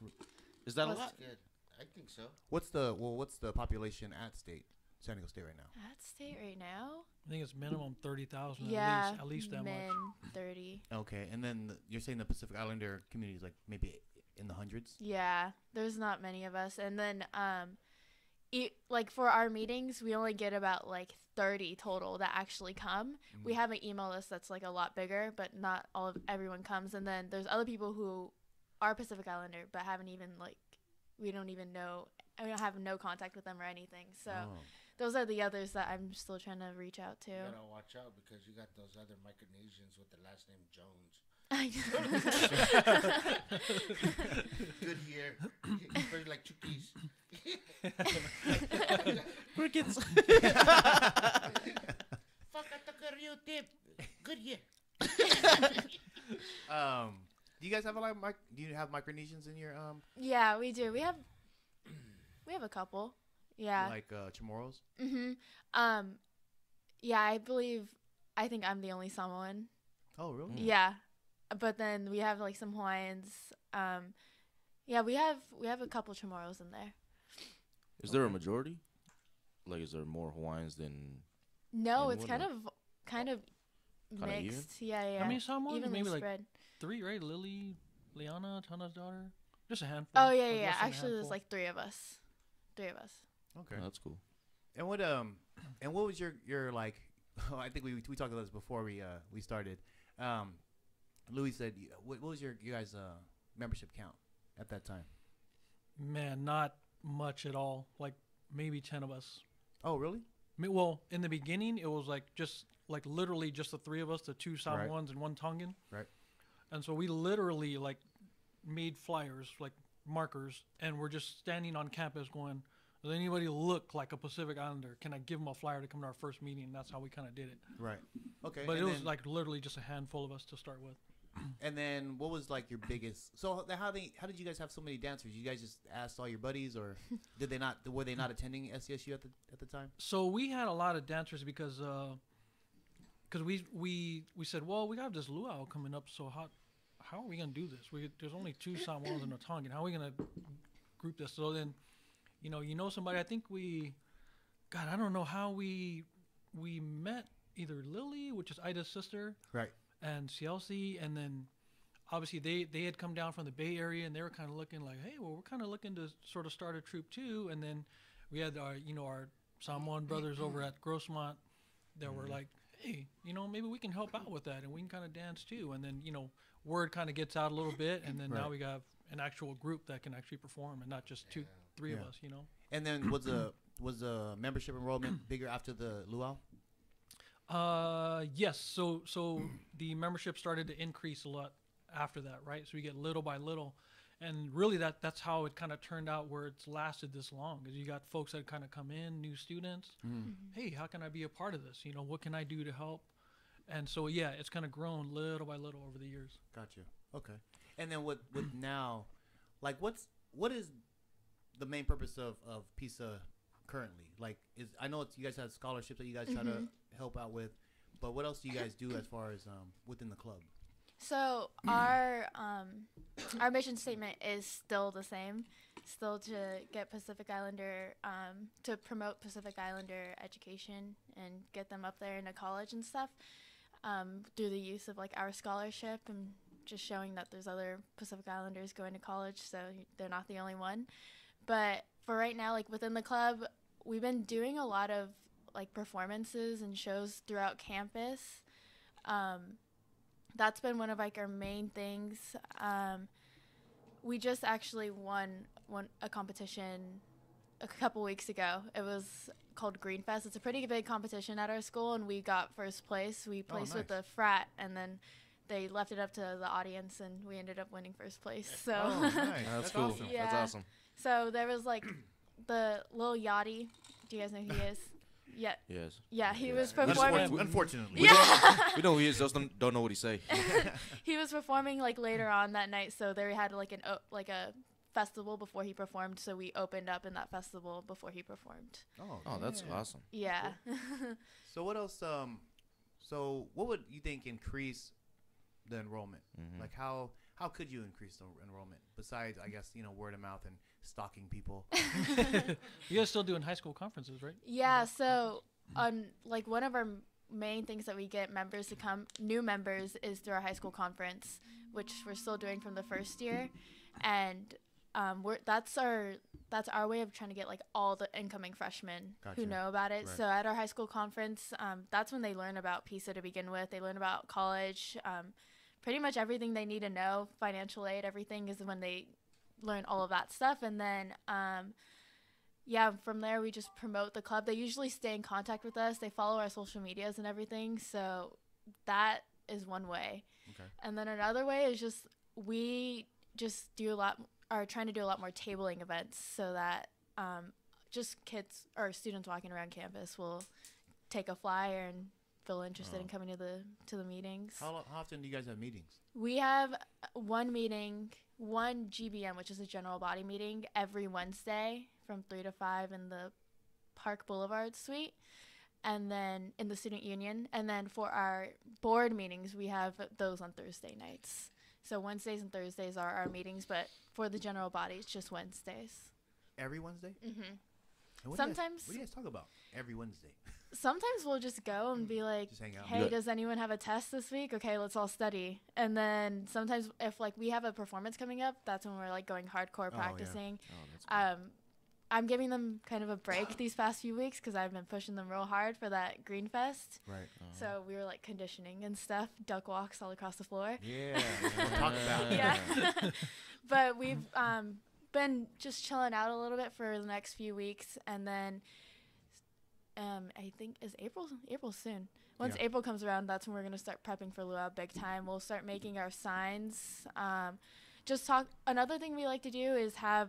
Speaker 3: Is that a
Speaker 5: Plus-
Speaker 3: lot?
Speaker 1: Good. I think so.
Speaker 2: What's the population at San Diego State right now?
Speaker 5: At state right now?
Speaker 4: I think it's minimum 30,000
Speaker 5: Yeah,
Speaker 4: at least that
Speaker 5: men
Speaker 4: much.
Speaker 5: 30.
Speaker 2: Okay, and then you're saying the Pacific Islander community is like maybe in the hundreds?
Speaker 5: Yeah, there's not many of us, and then like for our meetings, we only get about like 30 total that actually come. We have an email list that's like a lot bigger, but not everyone comes. And then there's other people who are Pacific Islander but haven't even like, we don't even know, I don't have no contact with them or anything. So those are the others that I'm still trying to reach out to.
Speaker 1: You gotta watch out because you got those other Micronesians with the last name Jones.
Speaker 5: I know.
Speaker 1: Good year. Very like Chukis.
Speaker 3: Crickets.
Speaker 1: Fuck, I took a real tip. Good year.
Speaker 2: Do you guys have a lot of do you have Micronesians in your
Speaker 5: Yeah, we do. We have a couple. Yeah.
Speaker 2: like Chamorros?
Speaker 5: Yeah, I think I'm the only Samoan.
Speaker 2: Oh, really?
Speaker 5: Yeah. But then we have like some Hawaiians. Yeah, we have a couple Chamorros in there.
Speaker 3: Is there a majority? Like, is there more Hawaiians than?
Speaker 5: No, it's
Speaker 3: Anyone
Speaker 5: kind of
Speaker 3: Kinda even?
Speaker 5: mixed. Yeah.
Speaker 4: How many Samoans?
Speaker 5: Evenly
Speaker 4: Maybe like
Speaker 5: spread.
Speaker 4: 3, right? Lily, Liana, Tana's daughter. Just a handful.
Speaker 5: Oh
Speaker 4: like
Speaker 5: yeah.
Speaker 4: less than a
Speaker 5: Actually, there's
Speaker 4: handful.
Speaker 5: like 3 of us. 3 of us.
Speaker 2: Okay.
Speaker 3: Oh, that's cool.
Speaker 2: And what was your like? I think we talked about this before we started. Louis said, what was your guys' membership count at that time?
Speaker 4: Man, not much at all. Like maybe 10 of us.
Speaker 2: Oh, really?
Speaker 4: Well, in the beginning, it was like just like literally just the 3 of us, the 2 Samoans and 1 Tongan.
Speaker 2: Right.
Speaker 4: And so we literally like made flyers, like markers, and we're just standing on campus going, does anybody look like a Pacific Islander? Can I give them a flyer to come to our first meeting? And that's how we kind of did it.
Speaker 2: Right. Okay.
Speaker 4: But
Speaker 2: and
Speaker 4: it was
Speaker 2: then-
Speaker 4: like literally just a handful of us to start with.
Speaker 2: And then what was like your biggest? So how did you guys have so many dancers? You guys just asked all your buddies, or were they not attending SCSU at the time?
Speaker 4: So we had a lot of dancers because we said, well, we got this luau coming up, so how are we gonna do this? There's only 2 Samoans and a Tongan. How are we gonna group this? So then, you know somebody. I think I don't know how we met either Lily, which is Ida's sister,
Speaker 2: Right.
Speaker 4: and Cielci, and then obviously they had come down from the Bay Area and they were kind of looking like, hey, well, we're kind of looking to sort of start a troupe too. And then we had our Samoan brothers over at Grossmont that were like, hey, maybe we can help out with that and we can kind of dance too. And then word kind of gets out a little bit, and then now
Speaker 2: Right.
Speaker 4: we got an actual group that can actually perform and not just 3 of
Speaker 2: Yeah.
Speaker 4: us.
Speaker 2: And then was the membership enrollment bigger after the luau?
Speaker 4: Yes. So the membership started to increase a lot after that, right? So we get little by little. And really that's how it kind of turned out where it's lasted this long. Because you got folks that kind of come in, new students. Hey, how can I be a part of this? What can I do to help? And so, yeah, it's kind of grown little by little over the years.
Speaker 2: Gotcha. Okay. And then with now, like what is the main purpose of PISA currently? Like, I know you guys have scholarships that you guys try to help out with, but what else do you guys do as far as within the club?
Speaker 5: So our mission statement is still the same, still to get Pacific Islander, to promote Pacific Islander education and get them up there into college and stuff, through the use of like our scholarship and just showing that there's other Pacific Islanders going to college, so they're not the only one. But for right now, like within the club, we've been doing a lot of like performances and shows throughout campus. That's been one of like our main things. We just actually won a competition a couple weeks ago. It was called Green Fest. It's a pretty big competition at our school, and we got first place. We placed with the frat, and then they left it up to the audience, and we ended up winning first place. So
Speaker 2: nice.
Speaker 3: That's cool.
Speaker 2: Awesome.
Speaker 5: Yeah.
Speaker 3: That's awesome.
Speaker 5: So there was like the Lil Yachty. Do you guys know who he is? Yeah.
Speaker 3: Yes.
Speaker 5: Yeah, he was
Speaker 2: Unfortunately.
Speaker 5: performing.
Speaker 2: Unfortunately.
Speaker 5: Yeah.
Speaker 3: We know who he is. Just don't know what he say.
Speaker 5: He was performing like later on that night, so they had like a festival before he performed. So we opened up in that festival before he performed.
Speaker 3: Oh, that's awesome.
Speaker 5: Yeah.
Speaker 2: So what else? So what would you think increase the enrollment? Like how could you increase the enrollment besides, I guess, word of mouth and stalking people?
Speaker 4: You guys still doing high school conferences, right?
Speaker 5: Yeah. So on like one of our main things that we get members to come, new members, is through our high school conference, which we're still doing from the first year, and that's our way of trying to get like all the incoming freshmen who know about it. Right. So at our high school conference, that's when they learn about PISA to begin with. They learn about college, pretty much everything they need to know, financial aid, everything is when they learn all of that stuff. And then from there we just promote the club. They usually stay in contact with us. They follow our social medias and everything. So that is one way. Okay. And then another way is just we just are trying to do a lot more tabling events so that just kids or students walking around campus will take a flyer and feel interested in coming to the meetings.
Speaker 2: How often do you guys have meetings?
Speaker 5: We have one GBM, which is a general body meeting, every Wednesday from 3 to 5 in the Park Boulevard suite, and then in the student union. And then for our board meetings, we have those on Thursday nights. So Wednesdays and Thursdays are our meetings, but for the general body, it's just Wednesdays.
Speaker 2: Every Wednesday?
Speaker 5: Mm-hmm.
Speaker 2: Sometimes. What do you guys talk about every Wednesday?
Speaker 5: Sometimes we'll just go and be like, hey, does anyone have a test this week? Okay, let's all study. And then sometimes if like we have a performance coming up, that's when we're like going hardcore practicing. Yeah. That's cool. I'm giving them kind of a break these past few weeks because I've been pushing them real hard for that Green Fest.
Speaker 2: Right.
Speaker 5: So we were like conditioning and stuff, duck walks all across the floor.
Speaker 2: Yeah. We'll talk about it.
Speaker 5: Yeah. But we've been just chilling out a little bit for the next few weeks, and then I think is April soon. Once April comes around, that's when we're gonna start prepping for Luau big time. We'll start making our signs. Another thing we like to do is have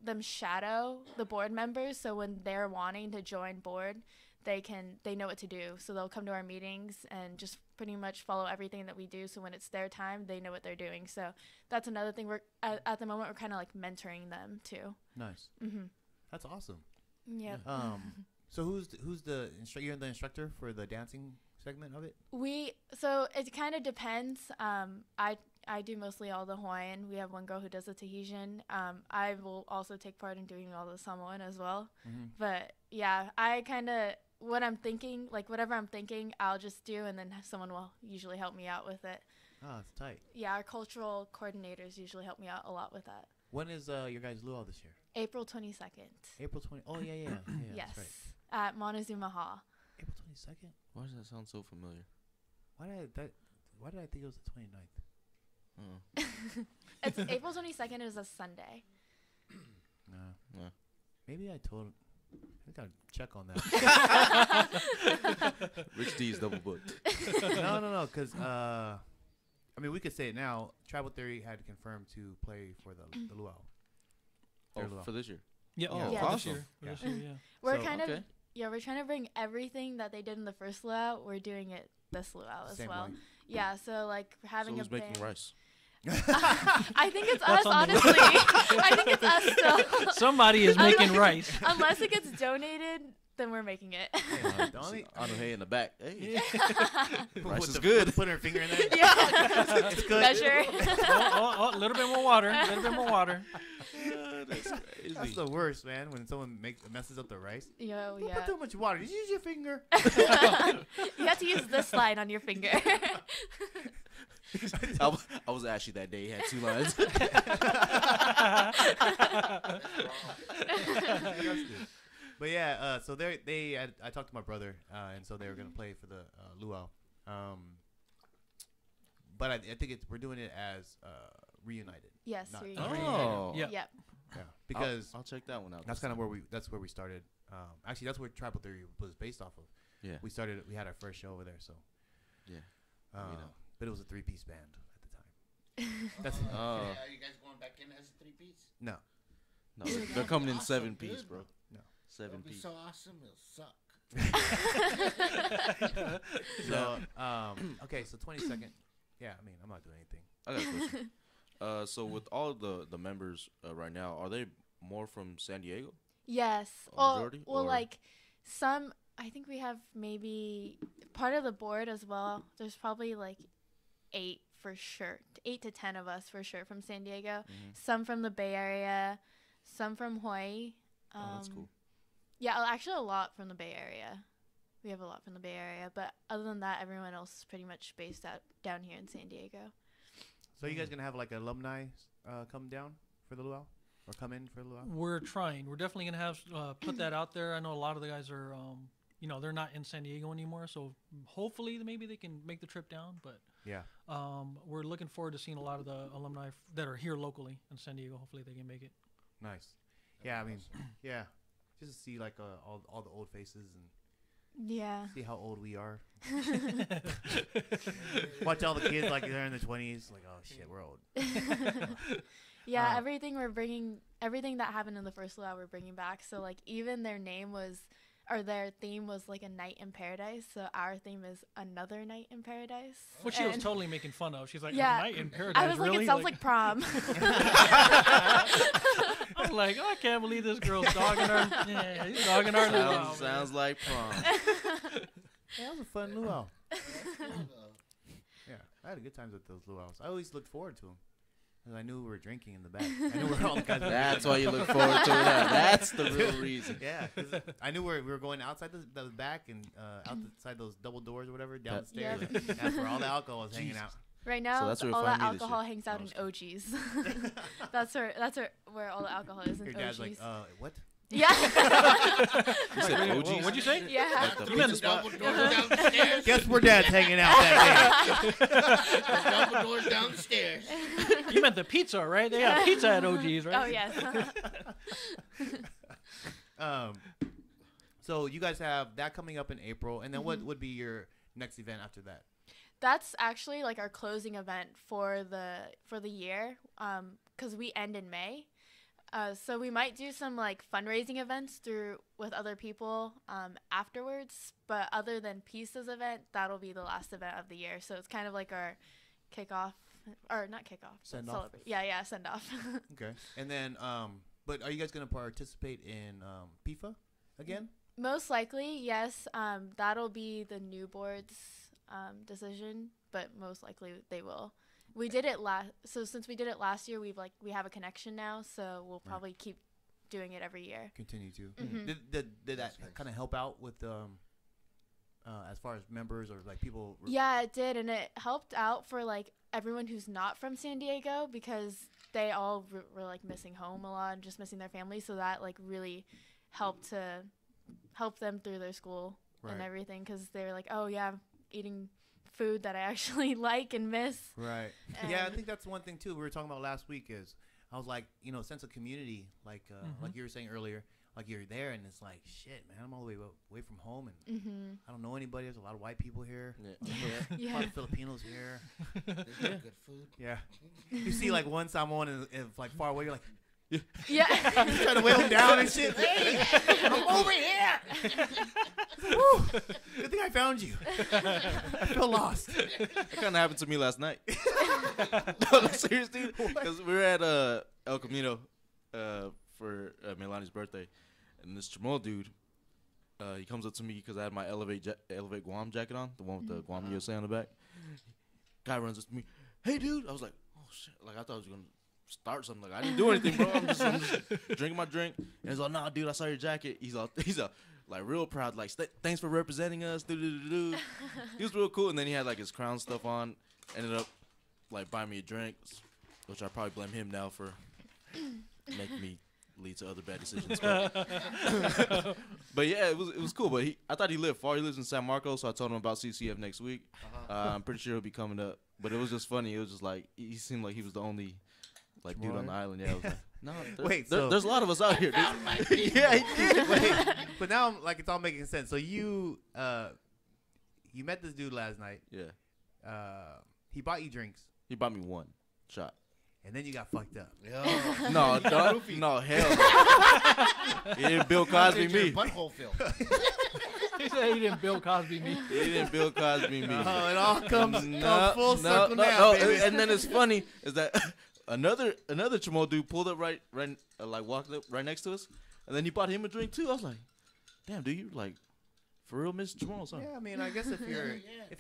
Speaker 5: them shadow the board members, so when they're wanting to join board, they know what to do. So they'll come to our meetings and just pretty much follow everything that we do. So when it's their time, they know what they're doing. So that's another thing we're at the moment we're kind of like mentoring them too.
Speaker 2: Nice. That's awesome.
Speaker 5: Yep.
Speaker 2: So who's the instructor? You're the instructor for the dancing segment of it?
Speaker 5: So it kind of depends. I do mostly all the Hawaiian. We have one girl who does the Tahitian. I will also take part in doing all the Samoan as well. But yeah, I kind of whatever I'm thinking, I'll just do, and then someone will usually help me out with it.
Speaker 2: Oh, that's tight.
Speaker 5: Yeah, our cultural coordinators usually help me out a lot with that.
Speaker 2: When is your guys' luau this year?
Speaker 5: April 22nd.
Speaker 2: April 20. Oh yeah.
Speaker 5: Yes.
Speaker 2: That's right.
Speaker 5: At Montezuma Hall.
Speaker 2: April 22nd.
Speaker 3: Why does that sound so familiar?
Speaker 2: Why did I think it was the 29th?
Speaker 5: It's April 22nd is a Sunday.
Speaker 2: No. Maybe I gotta check on that.
Speaker 3: Rich D's double booked.
Speaker 2: No, because I mean, we could say it now. Tribal Theory had confirmed to play for the luau.
Speaker 3: Oh,
Speaker 2: Their luau.
Speaker 3: for this year.
Speaker 4: Yeah.
Speaker 3: Oh,
Speaker 5: Yeah.
Speaker 4: For this
Speaker 3: awesome.
Speaker 4: year. For
Speaker 2: Yeah.
Speaker 4: this year, yeah.
Speaker 5: We're
Speaker 2: So-
Speaker 5: kind
Speaker 3: okay.
Speaker 5: of we're trying to bring everything that they did in the first luau. We're doing it this luau as
Speaker 2: Same
Speaker 5: well.
Speaker 2: way.
Speaker 5: Yeah, so like
Speaker 3: So
Speaker 5: having
Speaker 3: who's
Speaker 5: a band.
Speaker 3: making rice?
Speaker 5: I think it's
Speaker 4: That's
Speaker 5: us,
Speaker 4: on the
Speaker 5: honestly. I think it's us still.
Speaker 4: Somebody is making rice.
Speaker 5: Unless it gets donated, then we're making it.
Speaker 2: Yeah, the only-
Speaker 3: I know, hey, in the back. Hey.
Speaker 2: With
Speaker 3: Rice is
Speaker 2: the-
Speaker 3: good.
Speaker 2: Put her finger in there.
Speaker 5: Yeah.
Speaker 2: It's good.
Speaker 5: Measure.
Speaker 4: A little bit more water. A little bit more water.
Speaker 3: That's crazy.
Speaker 2: That's the worst, man. When someone messes up the rice.
Speaker 5: Yo,
Speaker 2: Don't
Speaker 5: yeah.
Speaker 2: put too much water. Just use your finger.
Speaker 5: You have to use this line on your finger.
Speaker 3: I was actually that day. He had 2 lines.
Speaker 2: But yeah, so I talked to my brother, and so they were gonna play for the luau. But I think we're doing it as reunited.
Speaker 5: Yes.
Speaker 2: Not-
Speaker 5: we-
Speaker 3: Oh.
Speaker 4: Yeah.
Speaker 5: Yep.
Speaker 2: Yeah, because
Speaker 3: I'll check that one out.
Speaker 2: that's kind of where we started. Actually, that's where Tribal Theory was based off of.
Speaker 3: Yeah.
Speaker 2: We had our first show over there, so
Speaker 3: Yeah.
Speaker 2: um,
Speaker 3: We know.
Speaker 2: but it was a 3-piece band at the time. That's
Speaker 3: Oh.
Speaker 1: Yeah, are you guys going back in as a 3-piece?
Speaker 2: no.
Speaker 3: No, they're coming in
Speaker 1: Awesome,
Speaker 3: 7-piece,
Speaker 1: dude.
Speaker 3: bro.
Speaker 2: No.
Speaker 1: It'll be
Speaker 3: 7-piece.
Speaker 1: so awesome, it'll suck.
Speaker 2: So okay, so 22nd. Yeah, I mean, I'm not doing anything.
Speaker 3: I got a question. So with all of the members right now, are they more from San Diego?
Speaker 5: Yes.
Speaker 3: A
Speaker 5: Well,
Speaker 3: majority,
Speaker 5: well,
Speaker 3: or-
Speaker 5: like some. I think we have maybe part of the board as well. There's probably like 8 for sure, 8 to 10 of us for sure from San Diego.
Speaker 3: Mhm.
Speaker 5: Some from the Bay Area, some from Hawaii.
Speaker 3: Oh, that's cool.
Speaker 5: Yeah, actually a lot from the Bay Area. We have a lot from the Bay Area, but other than that, everyone else is pretty much based out down here in San Diego.
Speaker 2: So you guys gonna have like alumni come down for the luau, or come in for the luau?
Speaker 4: We're trying. We're definitely gonna have put that out there. I know a lot of the guys are, they're not in San Diego anymore. So hopefully maybe they can make the trip down. But
Speaker 2: Yeah.
Speaker 4: we're looking forward to seeing a lot of the alumni that are here locally in San Diego. Hopefully they can make it.
Speaker 2: Nice. Yeah, I mean, yeah, just to see like all the old faces and
Speaker 5: Yeah.
Speaker 2: see how old we are. Watch all the kids like they're in their 20s, like, oh shit, we're old.
Speaker 5: Yeah,
Speaker 2: Um,
Speaker 5: everything that happened in the first luau we're bringing back. So like even their theme was like a night in paradise. So our theme is another night in paradise.
Speaker 4: Which she was
Speaker 5: And
Speaker 4: totally making fun of. She's like,
Speaker 5: Yeah.
Speaker 4: "A night in paradise."
Speaker 5: I was like,
Speaker 4: really?
Speaker 5: it sounds like prom.
Speaker 4: I'm like, oh, I can't believe this girl's dogging her. Yeah, he's dogging our luau.
Speaker 3: Sounds like prom.
Speaker 2: Yeah, that was a fun luau. Yeah, I had a good times at those luau's. I always looked forward to them. Because I knew we were drinking in the back. I knew where all the guys were.
Speaker 3: That's why you look forward to that. That's the real reason.
Speaker 2: Yeah, 'cause I knew we were going outside the back and outside those double doors or whatever, down the stairs.
Speaker 5: Yep.
Speaker 2: That's where all the alcohol was hanging out.
Speaker 5: Right now,
Speaker 3: that's where
Speaker 5: all
Speaker 3: you'll
Speaker 5: that
Speaker 3: find me this
Speaker 5: alcohol
Speaker 3: year.
Speaker 5: hangs out
Speaker 3: No,
Speaker 5: in
Speaker 3: I'm
Speaker 5: OGs. that's where all the alcohol is in
Speaker 2: Your
Speaker 5: OGs.
Speaker 2: dad's like, what?
Speaker 5: Yeah.
Speaker 3: You said
Speaker 4: Whoa,
Speaker 3: OGs?
Speaker 4: what'd you say?
Speaker 5: Yeah.
Speaker 3: Like the
Speaker 4: You meant
Speaker 3: pizza
Speaker 1: Double
Speaker 3: spot?
Speaker 1: doors downstairs.
Speaker 2: Guess where dad's hanging out that
Speaker 1: Double doors downstairs.
Speaker 4: You meant the pizza, right? They have pizza at OG's, right?
Speaker 5: Oh yes.
Speaker 2: day. So you guys have that coming up in April, and then what would be your next event after that?
Speaker 5: That's actually like our closing event for the year, because we end in May. So we might do some like fundraising events with other people afterwards. But other than Pisa's event, that'll be the last event of the year. So it's kind of like our kickoff, or not kickoff,
Speaker 2: Send off.
Speaker 5: celebrate. Yeah, send off.
Speaker 2: Okay. And then, but are you guys going to participate in PIFA again?
Speaker 5: Most likely, yes. That'll be the new board's decision, but most likely they will. We did it so since we did it last year, we have a connection now, so we'll probably keep doing it every year.
Speaker 2: Continue to.
Speaker 5: Mhm.
Speaker 2: Did that
Speaker 1: That's nice.
Speaker 2: kind of help out with as far as members or like people?
Speaker 5: Yeah, it did, and it helped out for like everyone who's not from San Diego, because they all were like missing home a lot and just missing their family, so that like really helped to help them through their school and
Speaker 2: Right.
Speaker 5: everything, because they were like, oh yeah, I'm eating food that I actually like and miss.
Speaker 2: Right. Yeah, I
Speaker 5: And-
Speaker 2: think that's one thing too. We were talking about last week is I was like, sense of community, like like you were saying earlier. like you're there and it's like, shit, man, I'm all the way away from home and I don't know anybody. There's a lot of white people here. A lot of Filipinos here.
Speaker 1: There's no good food.
Speaker 2: Yeah. You see like one Samoan and like far away, you're like,
Speaker 5: Yeah.
Speaker 2: you trying to whale him down and shit. Hey, I'm over here. Woo, good thing I found you. I feel lost.
Speaker 3: That kind of happened to me last night. No, seriously, because we were at El Camino for Melani's birthday, and this Chamorro dude, he comes up to me because I had my Elevate Guam jacket on, the one with the Guam USA on the back. Guy runs up to me, "Hey, dude!" I was like, "Oh shit!" Like I thought I was gonna start something. Like I didn't do anything, bro. I'm just drinking my drink. And he's like, "Nah, dude, I saw your jacket." He's like real proud, like thanks for representing us. He was real cool, and then he had like his crown stuff on. Ended up like buying me a drink, which I probably blame him now for making me lead to other bad decisions. But yeah, it was cool. But I thought he lived far. He lives in San Marcos, so I told him about CCF next week. I'm pretty sure he'll be coming up. But it was just funny. It was just like he seemed like he was the only like dude on the island. Yeah, I was like, no, there's a lot of us out here, dude. Yeah, he did.
Speaker 2: Wait, but now I'm like, it's all making sense. So you met this dude last night.
Speaker 3: Yeah.
Speaker 2: He bought you drinks,
Speaker 3: He bought me one shot.
Speaker 2: and then you got fucked up.
Speaker 1: Yeah.
Speaker 3: No, hell no. He didn't Bill Cosby me.
Speaker 1: Butthole feel.
Speaker 4: He said he didn't Bill Cosby me.
Speaker 3: He didn't Bill Cosby me.
Speaker 2: Oh, it all comes full circle now, baby.
Speaker 3: And then it's funny is that another Chamorro dude pulled up right like walked up right next to us, and then he bought him a drink too. I was like, damn, dude, you like for real miss Chamorro, son?
Speaker 2: Yeah, I mean, I guess if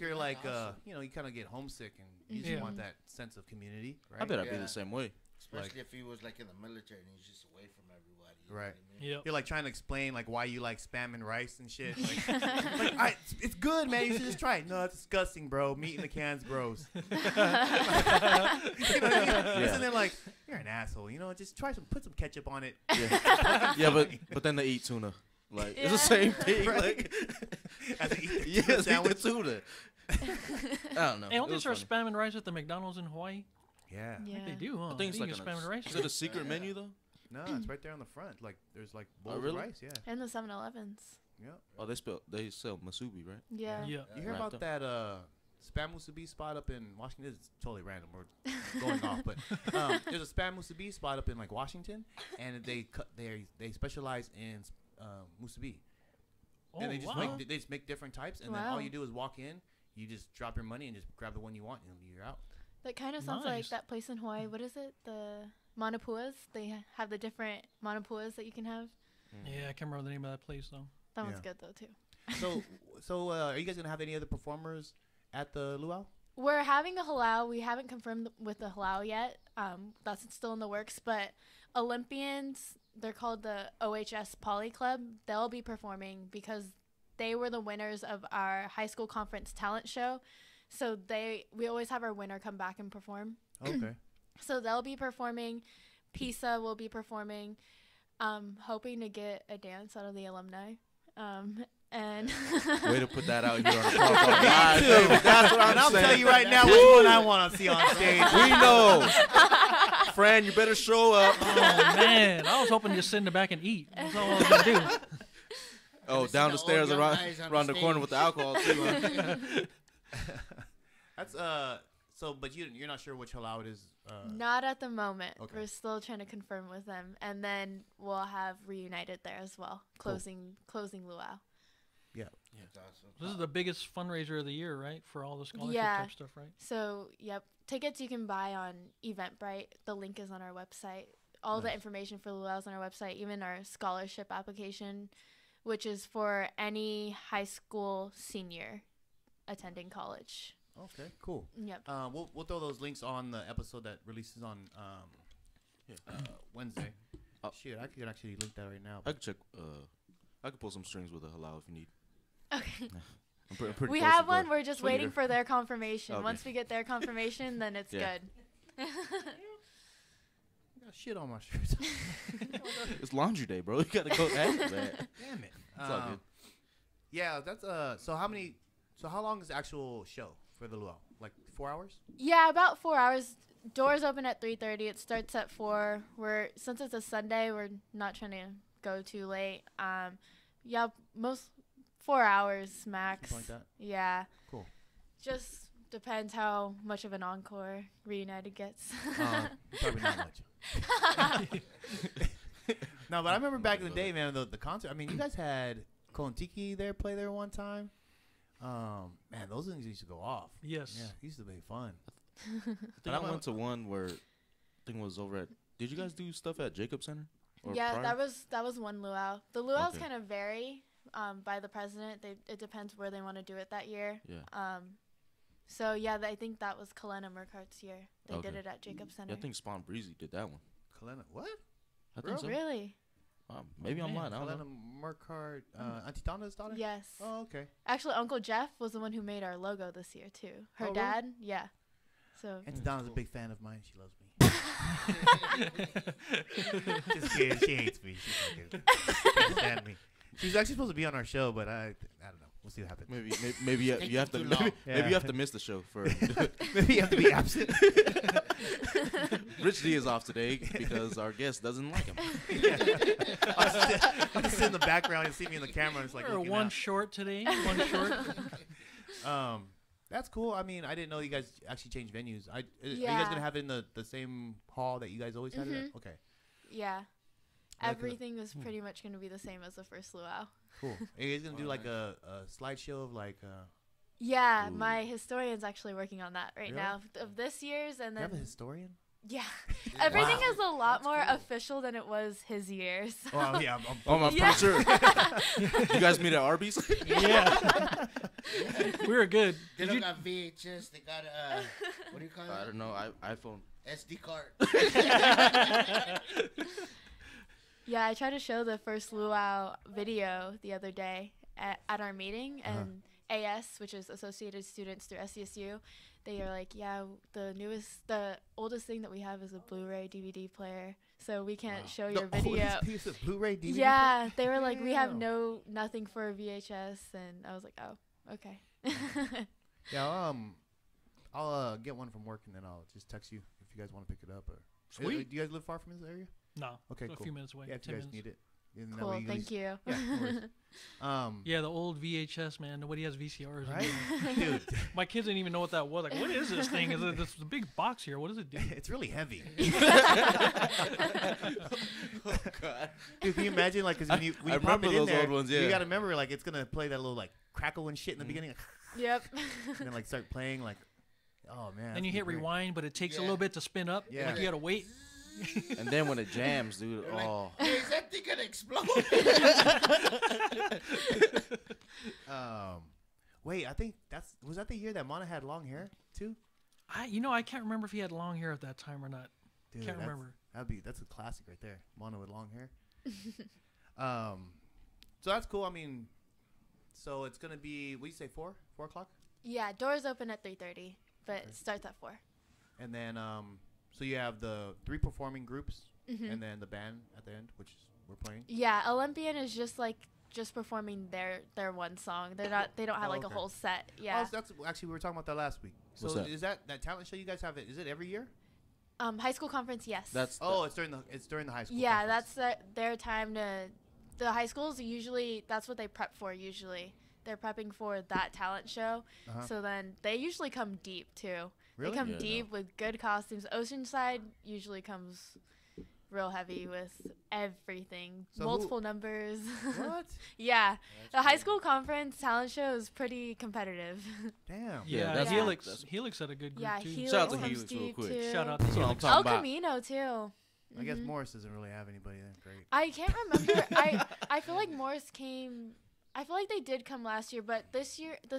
Speaker 2: you're like you kind of get homesick and you just want that sense of community, right?
Speaker 3: I bet I'd be the same way.
Speaker 1: Especially if he was like in the military and he's just away from everybody. You know
Speaker 2: Right.
Speaker 1: what I mean?
Speaker 4: Yep.
Speaker 2: You're like trying to explain like why you like spam and rice and shit. It's good, man. You should just try it. No, it's disgusting, bro. Meat in the cans, bros. You know what I mean?
Speaker 3: Yeah.
Speaker 2: And then like, you're an asshole. You know, just put some ketchup on it.
Speaker 3: Yeah, but then they eat tuna. Like it's the same thing.
Speaker 2: Right.
Speaker 3: Like
Speaker 2: As they eat the
Speaker 3: yes,
Speaker 2: tuna
Speaker 3: eat the
Speaker 2: sandwich.
Speaker 3: tuna. I don't know.
Speaker 4: Hey, don't
Speaker 3: It
Speaker 4: they
Speaker 3: was
Speaker 4: serve
Speaker 3: funny.
Speaker 4: spam and rice at the McDonald's in Hawaii?
Speaker 2: Yeah.
Speaker 5: Yeah.
Speaker 4: They do, huh?
Speaker 3: I think it's
Speaker 4: You
Speaker 3: like
Speaker 4: can get spam and rice.
Speaker 3: Is it a secret menu though?
Speaker 2: No, it's right there on the front. Like there's like bowls
Speaker 3: really?
Speaker 2: of rice. Yeah.
Speaker 5: And the 7-Elevens.
Speaker 2: Yeah.
Speaker 3: Oh, they sell masubi, right?
Speaker 5: Yeah.
Speaker 4: Yeah.
Speaker 2: You hear
Speaker 3: Right.
Speaker 2: about that spam musubi spot up in Washington? It's totally random. We're going off, but there's a spam musubi spot up in like Washington, and they specialize in musubi.
Speaker 4: Oh,
Speaker 2: And they just
Speaker 4: wow.
Speaker 2: they just make different types, and then all you do is walk in, you just drop your money and just grab the one you want, and you're out.
Speaker 5: That kind of sounds like
Speaker 4: Nice.
Speaker 5: that place in Hawaii. What is it? The Manapuas. They have the different Manapuas that you can have.
Speaker 4: Yeah, I can't remember the name of that place though.
Speaker 5: That one's
Speaker 2: Yeah.
Speaker 5: good though too.
Speaker 2: So are you guys gonna have any other performers at the luau?
Speaker 5: We're having a halal. We haven't confirmed with the halal yet. That's still in the works. But Olympians, they're called the OHS Poly Club. They'll be performing because they were the winners of our high school conference talent show. So we always have our winner come back and perform.
Speaker 2: Okay.
Speaker 5: So they'll be performing. PISA will be performing. Hoping to get a dance out of the alumni. And
Speaker 3: Way to put that out here on the podcast. Live, baby. That's what
Speaker 2: And I'll
Speaker 3: I'm saying.
Speaker 2: tell you right now which one I want to see on stage.
Speaker 3: We know. Fran, you better show up.
Speaker 4: Oh man, I was hoping to just sit in the back and eat. That's all I was gonna do.
Speaker 3: Oh,
Speaker 1: see
Speaker 3: down
Speaker 1: the
Speaker 3: the stairs
Speaker 1: old young
Speaker 3: around
Speaker 1: guys on
Speaker 3: around
Speaker 1: the
Speaker 3: the corner
Speaker 1: stage.
Speaker 3: with the alcohol too. Huh?
Speaker 2: That's so, but you're not sure which halal it is.
Speaker 5: not at the moment.
Speaker 2: Okay.
Speaker 5: We're still trying to confirm with them, and then we'll have Reunited there as well. Closing luau.
Speaker 1: That's awesome.
Speaker 4: This is the biggest fundraiser of the year, right? For all the scholarship
Speaker 5: Yeah.
Speaker 4: type stuff, right?
Speaker 5: So, yep. Tickets you can buy on Eventbrite. The link is on our website. All the
Speaker 2: Nice.
Speaker 5: information for luau is on our website, even our scholarship application, which is for any high school senior attending college.
Speaker 2: Okay, cool.
Speaker 5: Yep.
Speaker 2: We'll throw those links on the episode that releases on Wednesday. Shit, I could actually link that right now.
Speaker 3: I could check. I could pull some strings with a halal if you need.
Speaker 5: Okay.
Speaker 3: I'm pretty
Speaker 5: We
Speaker 3: close
Speaker 5: have
Speaker 3: to
Speaker 5: one.
Speaker 3: the
Speaker 5: We're just
Speaker 3: leader.
Speaker 5: waiting for their confirmation.
Speaker 3: Okay.
Speaker 5: Once we get their confirmation, then it's
Speaker 3: Yeah.
Speaker 5: good.
Speaker 2: I got shit on my shirt.
Speaker 3: It's laundry day, bro. You gotta go after that.
Speaker 2: Damn it.
Speaker 3: It's all good.
Speaker 2: Yeah, that's So how long is the actual show for the luau? Like 4 hours?
Speaker 5: Yeah, about 4 hours. Doors open at 3:30. It starts at 4. Since it's a Sunday, we're not trying to go too late. Yeah, most 4 hours max.
Speaker 2: Something like that.
Speaker 5: Yeah.
Speaker 2: Cool.
Speaker 5: Just depends how much of an encore Reunited gets.
Speaker 2: Probably not much. No, but I remember back in the day, man, the concert. I mean, you guys had Kontiki there play there one time. Man, those things used to go off.
Speaker 4: Yes.
Speaker 2: Yeah, it used to be fun.
Speaker 3: I think I went to one where I think it was over at. Did you guys do stuff at Jacob Center? Or
Speaker 5: Yeah,
Speaker 3: prior?
Speaker 5: that was one luau. The luau's
Speaker 3: Okay.
Speaker 5: kind of vary by the president. It depends where they want to do it that year.
Speaker 3: Yeah.
Speaker 5: So yeah, I think that was Kalena Murkhart's year. They did
Speaker 3: Okay.
Speaker 5: it at Jacob Center.
Speaker 3: Yeah, I think Spawn Breezy did that one.
Speaker 2: Kalena, what?
Speaker 3: I think so.
Speaker 5: Really?
Speaker 3: Maybe I'm lying. I don't
Speaker 2: Kalena
Speaker 3: know.
Speaker 2: Murkhardt, Auntie Donna's daughter?
Speaker 5: Yes.
Speaker 2: Oh, okay.
Speaker 5: Actually, Uncle Jeff was the one who made our logo this year too. Her
Speaker 2: Oh, really?
Speaker 5: dad, yeah. So
Speaker 2: Auntie Donna's a big fan of mine. She loves me.
Speaker 4: Yeah.
Speaker 2: Just kidding. She hates me. She can't stand me. She's actually supposed to be on our show, but I don't know. We'll see what happens.
Speaker 3: Maybe you have to
Speaker 1: Taking too long.
Speaker 3: maybe you have to miss the show for.
Speaker 2: Maybe you have to be absent.
Speaker 3: Rich D is off today because our guest doesn't like him.
Speaker 2: I'll just sit in the background and see me in the camera. And it's like
Speaker 4: We're
Speaker 2: looking
Speaker 4: one
Speaker 2: out.
Speaker 4: short today. One short.
Speaker 2: That's cool. I mean, I didn't know you guys actually changed venues. Are you guys
Speaker 5: Yeah.
Speaker 2: gonna have it in the same hall that you guys always had it at? Okay,
Speaker 5: yeah,
Speaker 2: Like a-
Speaker 5: everything is pretty much going to be the same as the first luau.
Speaker 2: cool. Are you guys gonna do like a slideshow of like?
Speaker 5: Yeah,
Speaker 3: Ooh.
Speaker 5: my historian's actually working on that right
Speaker 2: Really?
Speaker 5: now of this year's, and
Speaker 2: You have a
Speaker 5: then
Speaker 2: historian?
Speaker 5: yeah, everything
Speaker 2: Wow.
Speaker 5: is a lot
Speaker 1: That's
Speaker 5: more
Speaker 1: cool.
Speaker 5: official than it was his years.
Speaker 2: Oh yeah,
Speaker 3: I'm
Speaker 5: Yeah.
Speaker 3: pretty sure. You guys meet at Arby's?
Speaker 4: Yeah. We were good.
Speaker 1: They
Speaker 4: Did
Speaker 1: don't
Speaker 4: you?
Speaker 1: got VHS. They got what do you call
Speaker 3: I
Speaker 1: it?
Speaker 3: don't know. iPhone.
Speaker 1: SD card.
Speaker 5: Yeah, I tried to show the first luau video the other day at our meeting, and AS, which is Associated Students through SCSU, they are like, yeah, the oldest thing that we have is a Blu-ray DVD player, so we can't show your video.
Speaker 2: oldest piece of Blu-ray DVD.
Speaker 5: Yeah, they were like, we have
Speaker 2: Damn.
Speaker 5: nothing for a VHS, and I was like, oh, okay.
Speaker 2: Yeah. I'll get one from work and then I'll just text you if you guys want to pick it up. Or
Speaker 4: Sweet.
Speaker 2: do you guys live far from this area?
Speaker 4: No.
Speaker 2: Okay,
Speaker 4: A
Speaker 2: cool.
Speaker 4: few minutes away.
Speaker 2: Yeah, if
Speaker 4: 10
Speaker 2: you guys
Speaker 4: minutes.
Speaker 2: need it. And that
Speaker 5: Cool,
Speaker 2: way you
Speaker 5: thank you.
Speaker 2: Yeah, no worries.
Speaker 4: Yeah, the old VHS, man. Nobody has VCRs.
Speaker 2: Right?
Speaker 4: anymore.
Speaker 2: Dude,
Speaker 4: My kids didn't even know what that was. Like, what is this thing? Is it this big box here? What does it do?
Speaker 2: it's really heavy.
Speaker 3: Oh God.
Speaker 2: Dude, can you imagine, like, because when you
Speaker 3: I
Speaker 2: pop
Speaker 3: remember
Speaker 2: it in
Speaker 3: those
Speaker 2: there,
Speaker 3: old ones,
Speaker 2: you
Speaker 3: yeah.
Speaker 2: got to remember, like, it's going to play that little, like, crackle and shit in the beginning. Like,
Speaker 5: Yep.
Speaker 2: and then, like, start playing, like, oh, man.
Speaker 4: And you hit rewind, but it takes a little bit to spin up.
Speaker 2: Yeah.
Speaker 4: Like, you got to wait.
Speaker 3: And then when it jams, dude.
Speaker 1: They're like,
Speaker 3: Oh.
Speaker 1: hey, is that thing gonna explode?
Speaker 2: Wait, I think was that the year that Mana had long hair, too?
Speaker 4: I can't remember if he had long hair at that time or not.
Speaker 2: Dude,
Speaker 4: Can't
Speaker 2: that's-
Speaker 4: remember.
Speaker 2: That's a classic right there. Mana with long hair. So that's cool. I mean, so it's gonna be. What do you say? 4 o'clock,
Speaker 5: Yeah, doors open at 3:30, but
Speaker 2: Okay.
Speaker 5: it starts at 4.
Speaker 2: and then so you have the 3 performing groups,
Speaker 5: Mhm.
Speaker 2: and then the band at the end, which we're playing.
Speaker 5: Yeah, Olympian is just performing their one song. They don't have
Speaker 2: Oh,
Speaker 5: like a
Speaker 2: okay.
Speaker 5: whole set.
Speaker 2: Oh,
Speaker 5: Yeah.
Speaker 2: so that's actually we were talking about that last week. So
Speaker 3: What's that?
Speaker 2: is that talent show you guys have? Is it every year?
Speaker 5: High school conference, yes.
Speaker 3: That's
Speaker 2: Oh, it's during the high school.
Speaker 5: yeah,
Speaker 2: conference.
Speaker 5: that's their time to. The high schools usually that's what they prep for. Usually they're prepping for that talent show.
Speaker 2: Uh-huh.
Speaker 5: So then they usually come deep too.
Speaker 2: Really?
Speaker 5: They come
Speaker 3: Yeah,
Speaker 5: deep with good costumes. Oceanside usually comes real heavy with everything,
Speaker 2: So
Speaker 5: multiple numbers.
Speaker 2: What?
Speaker 5: Yeah, the high school conference talent show is pretty competitive.
Speaker 2: Damn.
Speaker 3: Yeah,
Speaker 4: Yeah,
Speaker 3: that's-
Speaker 4: Helix.
Speaker 3: that's-
Speaker 4: Helix had a good group
Speaker 5: yeah,
Speaker 4: too.
Speaker 5: Helix
Speaker 3: Shout out to
Speaker 5: comes
Speaker 3: Helix real
Speaker 5: deep
Speaker 3: quick.
Speaker 5: too.
Speaker 4: Shout out to
Speaker 3: That's what I'm
Speaker 4: Helix.
Speaker 3: talking
Speaker 5: El
Speaker 3: about.
Speaker 5: Camino too.
Speaker 2: I guess
Speaker 5: Mhm.
Speaker 2: Morris doesn't really have anybody then. Great.
Speaker 5: I can't remember. I feel like Morris came. I feel like they did come last year, but this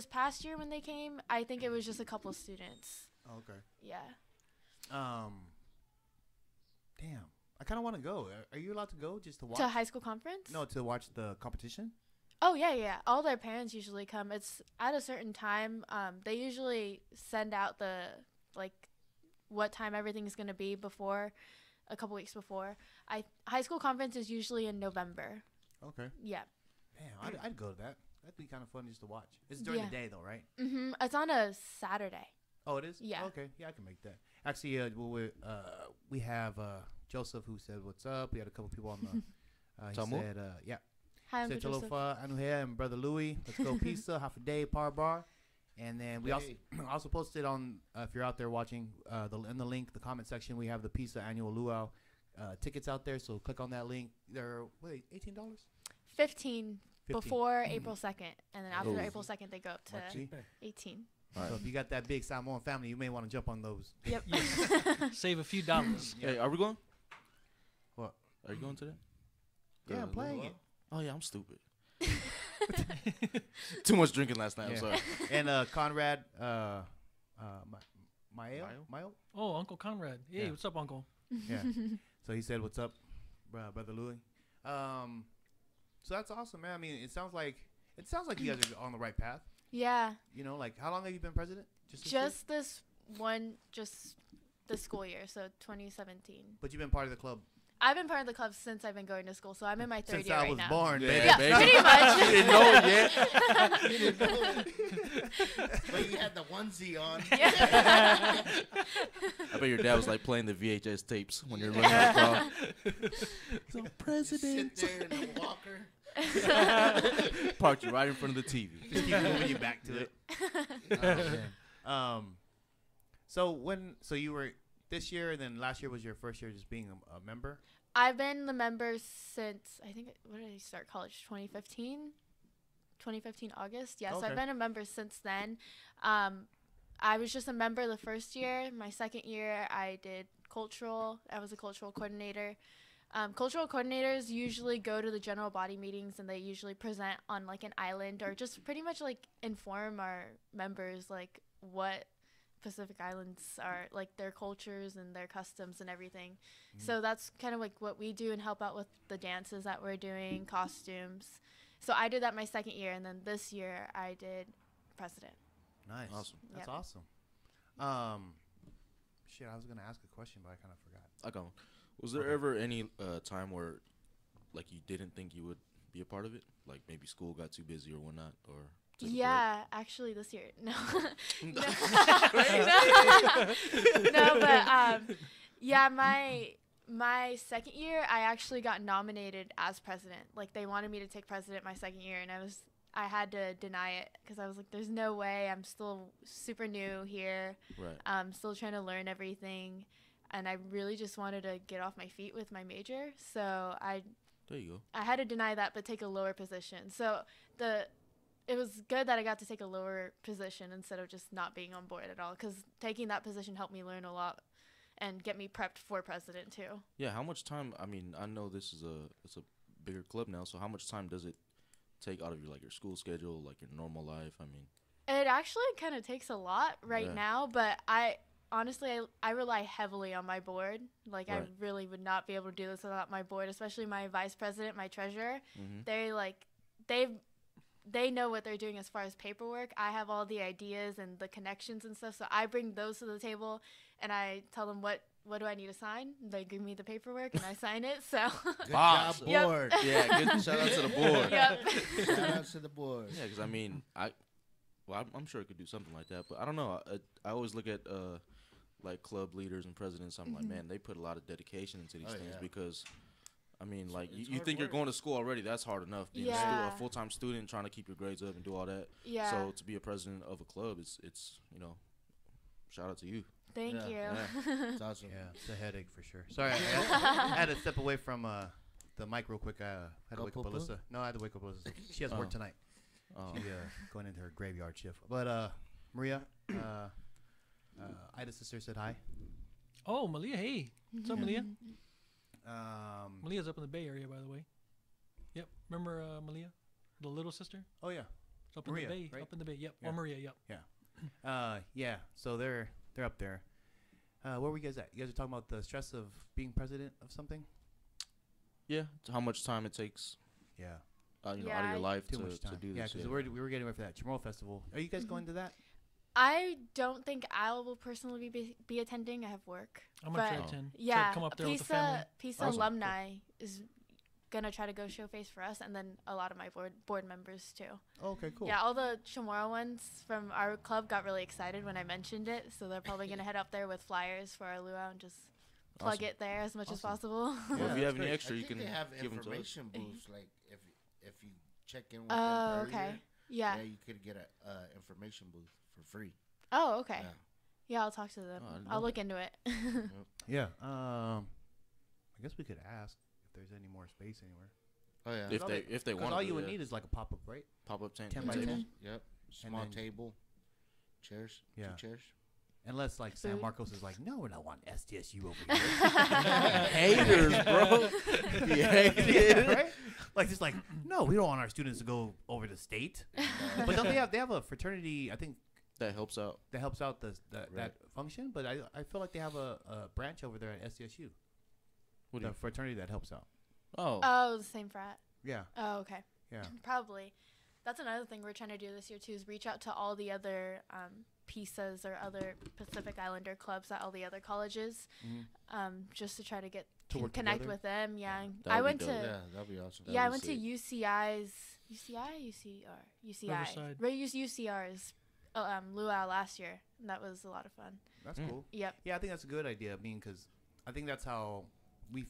Speaker 5: past year when they came, I think it was just a couple students.
Speaker 2: Oh, okay.
Speaker 5: Yeah.
Speaker 2: Damn. I kind of want to go. Are you allowed to go just to watch?
Speaker 5: To high school conference?
Speaker 2: No, to watch the competition.
Speaker 5: Oh yeah. All their parents usually come. It's at a certain time. They usually send out the what time everything is gonna be before, a couple weeks before. High school conference is usually in November.
Speaker 2: Okay.
Speaker 5: Yeah.
Speaker 2: Damn, I'd go to that. That'd be kind of fun just to watch. It's during
Speaker 5: Yeah.
Speaker 2: the day though, right?
Speaker 5: It's on a Saturday.
Speaker 2: Oh, it is.
Speaker 5: Yeah.
Speaker 2: Okay. Yeah, I can make that. Actually, we have Joseph who said what's up. We had a couple people on He
Speaker 3: Tamo?
Speaker 2: said, yeah.
Speaker 5: Hi,
Speaker 2: Said
Speaker 5: Uncle Joseph.
Speaker 2: Talofa, Anuhea, and Brother Louie. Let's go pizza, half a day, ParBar. And then we also posted on, if you're out there watching, in the link, the comment section, we have the pizza annual luau tickets out there. So click on that link. They're, $18?
Speaker 5: 15 before April 2nd. And then after
Speaker 3: Oh.
Speaker 5: April 2nd, they go up to 18.
Speaker 3: All right.
Speaker 2: So if you got that big Samoan family, you may want to jump on those.
Speaker 5: Yep.
Speaker 4: Save a few dollars.
Speaker 3: Hey, are we going?
Speaker 2: What?
Speaker 3: Are you going today?
Speaker 2: Yeah, I'm playing it.
Speaker 3: Oh yeah, I'm stupid. Too much drinking last night. I'm
Speaker 2: Yeah.
Speaker 3: sorry.
Speaker 2: And Conrad, Mayo?
Speaker 4: Oh, Uncle Conrad. Hey,
Speaker 2: Yeah.
Speaker 4: what's up, Uncle?
Speaker 2: Yeah. So he said, "What's up, Brother Louie?" So that's awesome, man. I mean, it sounds like you guys are on the right path.
Speaker 5: Yeah.
Speaker 2: You know, like how long have you been president?
Speaker 5: Just this school year, so 2017.
Speaker 2: But you've been part of the club
Speaker 5: I've been part of the club since I've been going to school, so I'm in my third
Speaker 2: since
Speaker 5: year
Speaker 2: I
Speaker 5: right
Speaker 2: was
Speaker 5: now.
Speaker 2: born,
Speaker 3: Yeah,
Speaker 2: baby.
Speaker 5: Yeah,
Speaker 3: baby.
Speaker 5: pretty much.
Speaker 3: You didn't know it yet.
Speaker 1: You didn't know it. But you had the onesie on.
Speaker 5: Yeah.
Speaker 3: I bet your dad was like playing the VHS tapes when you're running out the car. The
Speaker 1: Sit
Speaker 3: president
Speaker 1: there in the walker.
Speaker 3: parked you right in front of the TV.
Speaker 2: Just keep moving you back to it. Oh, man. So you were this year, and then last year was your first year just being a member.
Speaker 5: I've been the member since, I think, when did I start college? 2015? 2015 August. Yeah, so
Speaker 2: Okay.
Speaker 5: I've been a member since then. I was just a member the first year. My second year, I did cultural. I was a cultural coordinator. Cultural coordinators usually go to the general body meetings, and they usually present on like an island, or just pretty much like inform our members like what Pacific Islands are, like their cultures and their customs and everything. So that's kind of like what we do, and help out with the dances that we're doing, costumes. So I did that my second year, and then this year I did president.
Speaker 2: Nice.
Speaker 3: Awesome.
Speaker 2: That's
Speaker 5: Yep.
Speaker 2: awesome. Shit, I was gonna ask a question, but I kind of forgot.
Speaker 3: I got one. Was there
Speaker 2: Okay.
Speaker 3: ever any time where, like, you didn't think you would be a part of it? Like maybe school got too busy or whatnot, or took a break?
Speaker 5: Yeah, actually this year. No.
Speaker 3: No.
Speaker 5: No, but yeah, my second year I actually got nominated as president. Like they wanted me to take president my second year, and I had to deny it because I was like, there's no way. I'm still super new here.
Speaker 3: Right.
Speaker 5: I'm still trying to learn everything, and I really just wanted to get off my feet with my major. So
Speaker 3: There you go.
Speaker 5: I had to deny that, but take a lower position. So it was good that I got to take a lower position instead of just not being on board at all, because taking that position helped me learn a lot and get me prepped for president too.
Speaker 3: Yeah. How much time? I mean, I know it's a bigger club now. So how much time does it take out of your school schedule, like your normal life? I mean,
Speaker 5: It actually kind of takes a lot right
Speaker 3: Yeah.
Speaker 5: now, but honestly, I rely heavily on my board. Like, I
Speaker 3: Right.
Speaker 5: really would not be able to do this without my board, especially my vice president, my treasurer.
Speaker 3: mhm.
Speaker 5: They know what they're doing as far as paperwork. I have all the ideas and the connections and stuff, so I bring those to the table, and I tell them what do I need to sign. They give me the paperwork, and I sign it. So,
Speaker 1: Good
Speaker 3: Boss.
Speaker 1: job,
Speaker 5: Yep.
Speaker 1: board.
Speaker 3: Yeah. Good shout out to the board.
Speaker 5: yep.
Speaker 1: Shout out to the board.
Speaker 3: Yeah, because I mean, I'm sure it could do something like that, but I don't know. I always look at like club leaders and presidents. I'm like, man, they put a lot of dedication into these
Speaker 1: Oh,
Speaker 3: things
Speaker 1: yeah.
Speaker 3: because, I mean, like
Speaker 1: it's
Speaker 3: you
Speaker 1: hard
Speaker 3: think you're
Speaker 1: work.
Speaker 3: going to school already. That's hard enough. Being
Speaker 5: Yeah.
Speaker 3: a full-time student, trying to keep your grades up and do all that.
Speaker 5: Yeah.
Speaker 3: So to be a president of a club, it's shout out to you.
Speaker 5: Thank
Speaker 1: Yeah.
Speaker 5: you.
Speaker 3: Yeah.
Speaker 1: It's awesome.
Speaker 2: Yeah, it's a headache for sure. Sorry, I had to step away from the mic real quick. I had to wake up
Speaker 1: Go poo-poo?
Speaker 2: Alyssa. No, I had to wake up Alyssa. She has work
Speaker 3: Oh.
Speaker 2: tonight.
Speaker 3: Oh.
Speaker 2: She going into her graveyard shift. But Maria, Ida's sister said hi.
Speaker 4: Oh, Malia, hey. What's up, Malia?
Speaker 2: Malia's
Speaker 4: Malia's up in the Bay Area, by the way. Yep. Remember Malia? The little sister?
Speaker 2: Oh yeah.
Speaker 4: It's up
Speaker 2: Maria,
Speaker 4: in the Bay.
Speaker 2: right?
Speaker 4: Up in the Bay. Yep.
Speaker 2: Yeah.
Speaker 4: Or Maria, yep.
Speaker 2: Yeah. So they're up there. Where were you guys at? You guys are talking about the stress of being president of something.
Speaker 3: Yeah. To how much time it takes,
Speaker 2: Yeah.
Speaker 3: out of
Speaker 5: Yeah,
Speaker 3: your life
Speaker 2: Too
Speaker 3: to
Speaker 2: much time.
Speaker 3: do
Speaker 2: Yeah,
Speaker 3: this.
Speaker 2: because we were getting ready for that Chamorro Festival. Are you guys going to that?
Speaker 5: I don't think I will personally be attending. I have work.
Speaker 4: I'm going to try
Speaker 5: But
Speaker 4: to attend.
Speaker 5: yeah,
Speaker 4: So come up there with the family.
Speaker 5: PISA
Speaker 3: Awesome.
Speaker 5: alumni is gonna try to go show face for us, and then a lot of my board members too.
Speaker 2: Oh, okay, cool.
Speaker 5: Yeah, all the Chamorro ones from our club got really excited when I mentioned it, so they're probably gonna head up there with flyers for our luau and just plug
Speaker 3: Awesome.
Speaker 5: it there as much as
Speaker 2: Awesome.
Speaker 5: possible.
Speaker 3: Well,
Speaker 2: Yeah,
Speaker 3: if you have
Speaker 2: that's
Speaker 3: any
Speaker 2: great.
Speaker 3: extra,
Speaker 1: I
Speaker 3: you
Speaker 1: think
Speaker 3: can
Speaker 1: they have
Speaker 3: give them to us.
Speaker 1: information booths. Like if you check in with
Speaker 5: Oh,
Speaker 1: them
Speaker 5: okay.
Speaker 1: earlier,
Speaker 5: Yeah.
Speaker 1: you could get a information booth for free.
Speaker 5: Oh, okay.
Speaker 1: Yeah.
Speaker 5: Yeah, I'll talk to them.
Speaker 3: Oh, I didn't
Speaker 5: I'll
Speaker 3: know
Speaker 5: look into it.
Speaker 2: Yeah. I guess we could ask if there's any more space anywhere.
Speaker 1: Oh yeah.
Speaker 3: If they
Speaker 2: Because
Speaker 3: want,
Speaker 2: all you would need is like a pop up, right?
Speaker 3: pop up tent.
Speaker 2: 10 by
Speaker 3: table.
Speaker 2: 10.
Speaker 1: Yep. Small
Speaker 2: then-
Speaker 1: table, chairs.
Speaker 2: Yeah.
Speaker 1: 2 chairs.
Speaker 2: Unless like San
Speaker 5: Food.
Speaker 2: Marcos is like, no, we're not wanting SDSU over here.
Speaker 3: Haters, bro.
Speaker 2: Yeah, right? Like just like, no, we don't want our students to go over the state. But don't they have a fraternity? I think
Speaker 3: That helps out.
Speaker 2: that helps out that
Speaker 1: Right.
Speaker 2: function. But I feel like they have a branch over there at SDSU.
Speaker 3: What do
Speaker 2: The
Speaker 3: you?
Speaker 2: fraternity that helps out.
Speaker 3: Oh,
Speaker 5: Oh, the same frat.
Speaker 2: Yeah,
Speaker 5: Oh, okay.
Speaker 2: yeah.
Speaker 5: Probably. That's another thing we're trying to do this year too, is reach out to all the other PISAs or other Pacific Islander clubs at all the other colleges,
Speaker 2: Mhm.
Speaker 5: just to try to get
Speaker 2: To work
Speaker 5: connect
Speaker 2: together?
Speaker 5: with them. Yeah,
Speaker 3: That
Speaker 5: I
Speaker 3: would be
Speaker 5: went
Speaker 3: dope.
Speaker 5: to
Speaker 1: Yeah, that'd be awesome.
Speaker 3: That
Speaker 5: yeah, I
Speaker 3: would
Speaker 5: went
Speaker 3: be
Speaker 5: to
Speaker 3: sick.
Speaker 5: UCI's
Speaker 4: Riverside.
Speaker 5: UCR's luau last year. And that was a lot of fun.
Speaker 2: That's
Speaker 3: Mm.
Speaker 2: cool.
Speaker 5: Yep.
Speaker 2: Yeah, I think that's a good idea. I mean, because I think that's how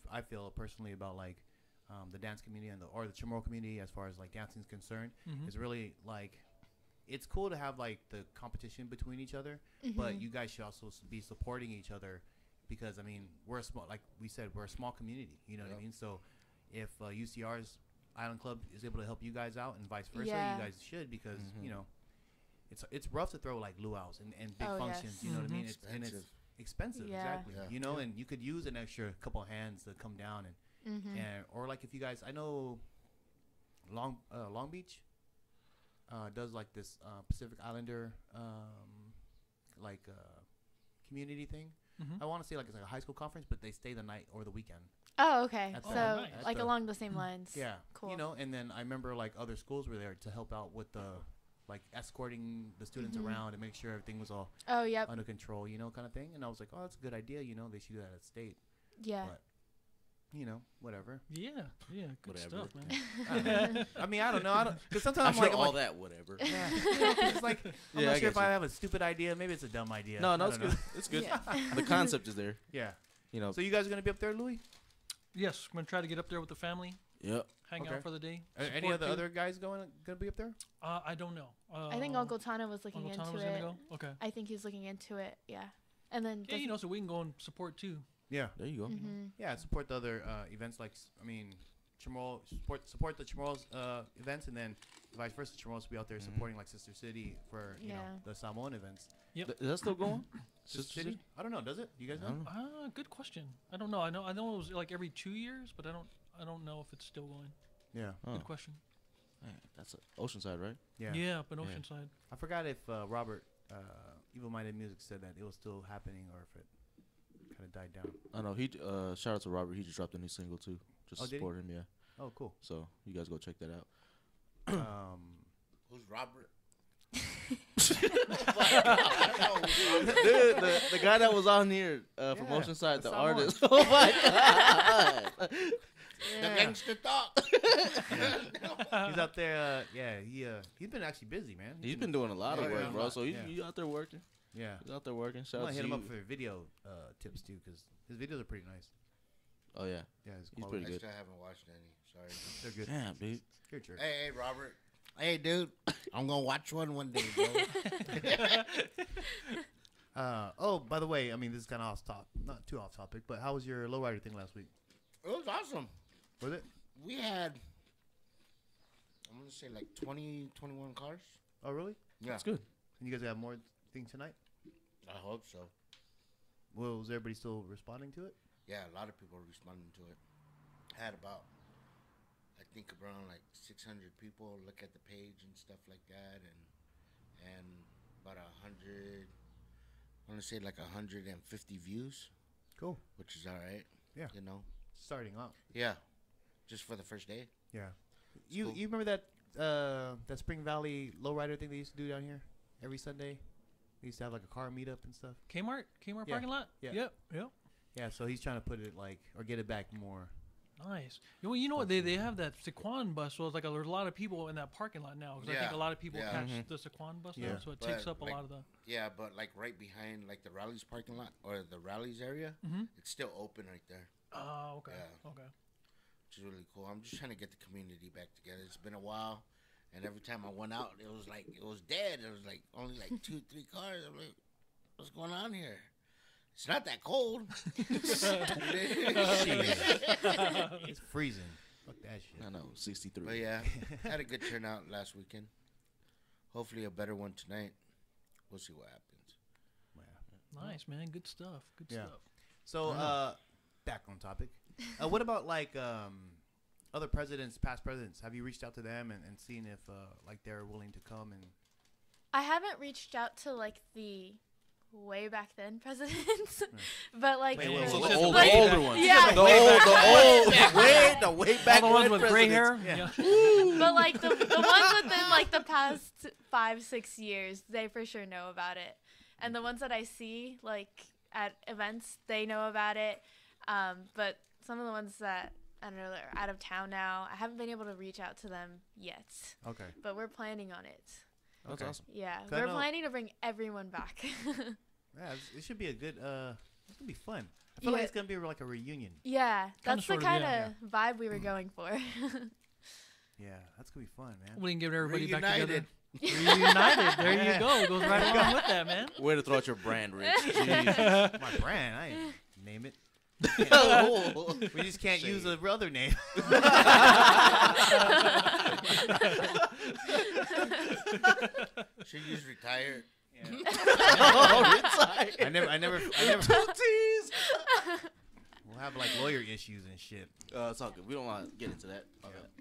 Speaker 2: I feel personally about like the dance community or the Chamorro community as far as like dancing is concerned.
Speaker 4: Mhm.
Speaker 2: It's really like it's cool to have like the competition between each other, but
Speaker 5: Mhm.
Speaker 2: you guys should also be supporting each other because I mean we're a small, like we said, we're a small community. You know what I
Speaker 1: Yep.
Speaker 2: mean? So if UCR's Island Club is able to help you guys out and vice versa,
Speaker 5: Yeah.
Speaker 2: you guys should because
Speaker 3: Mhm.
Speaker 2: you know it's rough to throw like luau's and big
Speaker 5: Oh,
Speaker 2: functions.
Speaker 5: yes.
Speaker 2: You know what I mean?
Speaker 4: Mhm.
Speaker 2: And it's
Speaker 1: Expensive.
Speaker 2: expensive,
Speaker 5: Yeah.
Speaker 2: exactly.
Speaker 1: Yeah.
Speaker 2: You know, and you could use an extra couple hands to come down and or like if you guys, I know Long Beach does like this Pacific Islander like community thing.
Speaker 4: Mhm.
Speaker 2: I want to say like it's like a high school conference, but they stay the night or the weekend.
Speaker 5: Oh, okay.
Speaker 2: That's
Speaker 5: So
Speaker 4: nice.
Speaker 2: That's
Speaker 5: like
Speaker 2: the-
Speaker 5: along the same lines.
Speaker 2: Yeah,
Speaker 5: Cool.
Speaker 2: You know, and then I remember like other schools were there to help out with the like escorting the students
Speaker 5: Mhm.
Speaker 2: around and make sure everything was all
Speaker 5: Oh, yep.
Speaker 2: under control, you know, kind of thing. And I was like, oh, that's a good idea. You know, they should do that at state.
Speaker 5: Yeah.
Speaker 2: But you know, whatever.
Speaker 4: Yeah, yeah, good
Speaker 3: Whatever.
Speaker 4: stuff, man.
Speaker 2: I mean, I don't know. Because sometimes
Speaker 3: I'm
Speaker 2: I'm like,
Speaker 3: sure all that, whatever.
Speaker 2: yeah, you know, 'cause it's like I'm
Speaker 3: Yeah,
Speaker 2: not
Speaker 3: I
Speaker 2: sure
Speaker 3: get
Speaker 2: if I
Speaker 3: you.
Speaker 2: have a stupid idea. Maybe it's a dumb idea.
Speaker 3: No,
Speaker 2: I
Speaker 3: it's
Speaker 2: don't know.
Speaker 3: good. It's good.
Speaker 5: Yeah.
Speaker 3: The concept is there.
Speaker 2: Yeah.
Speaker 3: You know.
Speaker 2: So you guys are gonna be up there, Louis?
Speaker 4: Yes, I'm gonna try to get up there with the family,
Speaker 3: Yep.
Speaker 4: hang
Speaker 2: Okay.
Speaker 4: out for the day.
Speaker 2: Are any
Speaker 4: support
Speaker 2: of the
Speaker 4: too.
Speaker 2: other guys gonna be up there?
Speaker 4: I don't know.
Speaker 5: I think Uncle Tana was looking
Speaker 4: Uncle Tom
Speaker 5: into
Speaker 4: was
Speaker 5: it.
Speaker 4: gonna go. Okay.
Speaker 5: I think he's looking into it. Yeah. And then
Speaker 4: Yeah, you know, so we can go and support too.
Speaker 2: Yeah.
Speaker 3: There you go.
Speaker 5: hmm
Speaker 2: Yeah. Support the other events like I mean, Chamorro support the Chamorro's events, and then vice versa. Chamorro's will be out there
Speaker 3: Mhm.
Speaker 2: supporting like Sister City for you know
Speaker 5: Yeah.
Speaker 2: the Samoan events.
Speaker 4: Yep.
Speaker 3: Is that still going?
Speaker 2: Sister City? I don't know. Does it? You guys
Speaker 3: I
Speaker 2: know?
Speaker 3: don't know.
Speaker 4: Good question. I don't know. I know it was like every 2 years, but I don't know if it's still going.
Speaker 2: Yeah.
Speaker 3: Oh,
Speaker 4: Good question.
Speaker 3: man, that's Oceanside, right?
Speaker 2: Yeah.
Speaker 4: Yeah, up in
Speaker 3: Yeah.
Speaker 4: Oceanside.
Speaker 2: I forgot if Robert Evil Minded Music said that it was still happening or if it kind of died down.
Speaker 3: I know. He shout out to Robert. He just dropped a new single too. Just
Speaker 2: Oh,
Speaker 3: to
Speaker 2: did he?
Speaker 3: support him. Yeah.
Speaker 2: Oh, cool.
Speaker 3: So you guys go check that out.
Speaker 1: Who's Robert?
Speaker 3: Dude, the guy that was on here from
Speaker 2: Yeah,
Speaker 3: Oceanside,
Speaker 2: the
Speaker 3: the
Speaker 2: Samoan.
Speaker 3: artist. Oh my god!
Speaker 1: The gangster talk.
Speaker 2: He's out there. He's been actually busy, man.
Speaker 3: He's been doing a lot of
Speaker 1: Yeah,
Speaker 3: work,
Speaker 1: yeah.
Speaker 3: bro. So
Speaker 2: Yeah.
Speaker 3: you out there working?
Speaker 2: Yeah.
Speaker 3: He's out there working.
Speaker 2: I'm
Speaker 3: Shout
Speaker 2: gonna
Speaker 3: out
Speaker 2: hit
Speaker 3: to
Speaker 2: him
Speaker 3: you.
Speaker 2: up for video tips too, because his videos are pretty nice.
Speaker 3: Oh yeah,
Speaker 2: Yeah, his
Speaker 3: He's
Speaker 2: quality.
Speaker 3: pretty
Speaker 1: I
Speaker 3: good.
Speaker 1: still haven't watched any. Sorry.
Speaker 2: They're good.
Speaker 3: damn, dude.
Speaker 2: You're a jerk.
Speaker 1: Hey, Robert. Hey, dude. I'm gonna watch one day, bro.
Speaker 2: Oh, by the way, I mean this is kind of off topic, not too off topic, but how was your lowrider thing last week?
Speaker 1: It was awesome.
Speaker 2: Was it?
Speaker 1: We had, I'm gonna say like 20, 21 cars.
Speaker 2: Oh, really?
Speaker 1: Yeah,
Speaker 3: That's good.
Speaker 2: And you guys have more things tonight?
Speaker 1: I hope so.
Speaker 2: Well, was everybody still responding to it?
Speaker 1: Yeah, a lot of people are responding to it. I had about, I think around like 600 people look at the page and stuff like that, and about 100. I want to say like 150 views,
Speaker 2: Cool.
Speaker 1: which is all right.
Speaker 2: Yeah.
Speaker 1: You know.
Speaker 2: Starting off.
Speaker 1: Yeah. Just for the first day.
Speaker 2: Yeah.
Speaker 1: It's
Speaker 2: You
Speaker 1: cool.
Speaker 2: you remember that Spring Valley lowrider thing they used to do down here every Sunday? They used to have like a car meetup and stuff.
Speaker 4: Kmart
Speaker 2: Yeah.
Speaker 4: parking lot.
Speaker 2: Yeah.
Speaker 4: Yep.
Speaker 2: Yeah, so he's trying to put it like or get it back more.
Speaker 4: Nice. You know what? They have that Sequan bus, so it's like there's a lot of people in that parking lot now. 'Cause I think
Speaker 1: Yeah.
Speaker 4: a lot of people
Speaker 1: Yeah.
Speaker 4: catch the Sequan bus
Speaker 2: Yeah.
Speaker 4: now, so it
Speaker 1: But,
Speaker 4: takes up a
Speaker 1: like,
Speaker 4: lot of the.
Speaker 1: Yeah, but like right behind like the rallies parking lot or the rallies area, it's still open right there,
Speaker 4: Oh, okay.
Speaker 1: Yeah.
Speaker 4: Okay.
Speaker 1: which is really cool. I'm just trying to get the community back together. It's been a while, and every time I went out, it was dead. It was like only like 2-3 cars. I'm like, what's going on here? It's not that cold.
Speaker 2: It's freezing. Fuck that shit.
Speaker 3: I know, 63.
Speaker 1: But yeah, had a good turnout last weekend. Hopefully a better one tonight. We'll see what happens.
Speaker 4: Nice, man. Good stuff. Good
Speaker 2: Yeah.
Speaker 4: stuff.
Speaker 2: So, back on topic. What about like other presidents, past presidents? Have you reached out to them and seen if like they're willing to come and?
Speaker 5: I haven't reached out to like the way back then presidents, but like
Speaker 2: Wait,
Speaker 3: So
Speaker 4: Well,
Speaker 3: the
Speaker 5: like-
Speaker 3: older ones.
Speaker 5: Yeah.
Speaker 3: The way back
Speaker 4: All the ones
Speaker 3: when
Speaker 4: with gray
Speaker 3: presidents.
Speaker 4: hair.
Speaker 2: Yeah.
Speaker 4: Yeah.
Speaker 5: but like the ones within like the past 5-6 years, they for sure know about it, and the ones that I see like at events, they know about it. But some of the ones that I don't know, they're out of town now, I haven't been able to reach out to them yet,
Speaker 2: Okay.
Speaker 5: but we're planning on it.
Speaker 3: That's
Speaker 2: Okay.
Speaker 3: awesome.
Speaker 5: Yeah,
Speaker 2: 'Cause I
Speaker 5: we're
Speaker 2: know-
Speaker 5: planning to bring everyone back.
Speaker 2: Yeah, it should be a good. It's gonna be fun. I feel like
Speaker 5: Yeah.
Speaker 2: it's gonna be like a reunion.
Speaker 5: Yeah, that's the
Speaker 4: sorta,
Speaker 5: kind
Speaker 4: yeah.
Speaker 5: of vibe we were going for.
Speaker 2: Yeah, that's gonna be fun, man.
Speaker 4: We can get everybody back together.
Speaker 1: Reunited.
Speaker 4: Reunited. There
Speaker 2: Yeah.
Speaker 4: you go. It goes right along with that, man.
Speaker 3: Way to throw out your brand, Rich.
Speaker 2: My brand, I ain't name it.
Speaker 3: Oh.
Speaker 2: We just can't use a other name.
Speaker 1: Should use retired.
Speaker 2: I never. We'll have like lawyer issues and shit.
Speaker 3: It's all good. We don't want to get into that.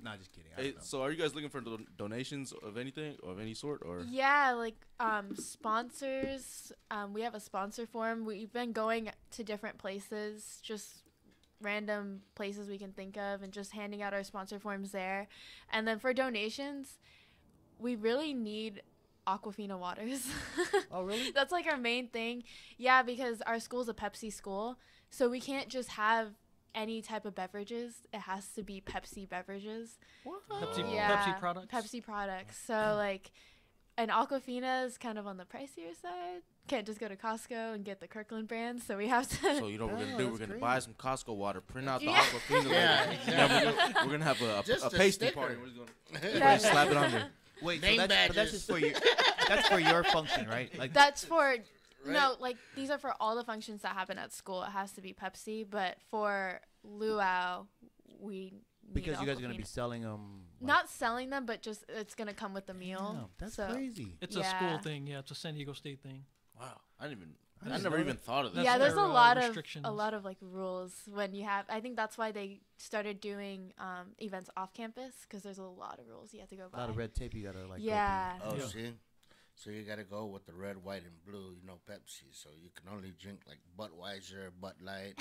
Speaker 2: Nah, just kidding. I
Speaker 3: Hey,
Speaker 2: don't know.
Speaker 3: so are you guys looking for donations of anything, of any sort, or?
Speaker 5: Yeah, like sponsors. We have a sponsor form. We've been going to different places, just random places we can think of, and just handing out our sponsor forms there. And then for donations, we really need Aquafina waters.
Speaker 2: Oh, really?
Speaker 5: That's like our main thing. Yeah, because our school's a Pepsi school, so we can't just have any type of beverages. It has to be Pepsi beverages.
Speaker 4: Pepsi,
Speaker 5: Yeah,
Speaker 4: Pepsi products.
Speaker 5: Pepsi products. So like, and Aquafina is kind of on the pricier side. Can't just go to Costco and get the Kirkland brand, so we have to.
Speaker 3: So you know what we're gonna
Speaker 2: Oh,
Speaker 3: do?
Speaker 2: that's
Speaker 3: We're gonna
Speaker 2: great.
Speaker 3: buy some Costco water, print out the
Speaker 5: Yeah.
Speaker 3: Aquafina.
Speaker 1: Yeah,
Speaker 3: logo,
Speaker 1: exactly.
Speaker 3: and then we're gonna have
Speaker 1: Just
Speaker 3: a
Speaker 1: a
Speaker 3: pasty
Speaker 1: sticker.
Speaker 3: party. We're just gonna
Speaker 5: Yeah.
Speaker 3: slap it on there.
Speaker 2: Wait,
Speaker 1: Name
Speaker 2: so but that's
Speaker 1: badges.
Speaker 2: just for you. That's for your function, right? Like
Speaker 5: That's for no, like these are for all the functions that happen at school. It has to be Pepsi, but for luau, we need
Speaker 2: because you guys are gonna
Speaker 5: Aquafina.
Speaker 2: be selling them.
Speaker 5: Not selling them, but just it's gonna come with the meal.
Speaker 2: That's
Speaker 5: so-
Speaker 2: crazy.
Speaker 4: It's a school
Speaker 5: Yeah.
Speaker 4: thing. Yeah, it's a San Diego State thing.
Speaker 3: Wow, I
Speaker 2: didn't
Speaker 3: never
Speaker 2: know
Speaker 3: even
Speaker 2: that.
Speaker 3: thought of that.
Speaker 4: That's
Speaker 5: Yeah, there's
Speaker 4: their,
Speaker 5: a lot of
Speaker 4: restrictions.
Speaker 5: like rules when you have. I think that's why they started doing events off campus, because there's a lot of rules you have to go
Speaker 2: A
Speaker 5: by.
Speaker 2: lot of red tape you gotta like. go
Speaker 5: Yeah.
Speaker 1: Oh,
Speaker 4: Yeah.
Speaker 1: see? So you gotta go with the red, white, and blue, Pepsi. So you can only drink like Budweiser, Bud Light.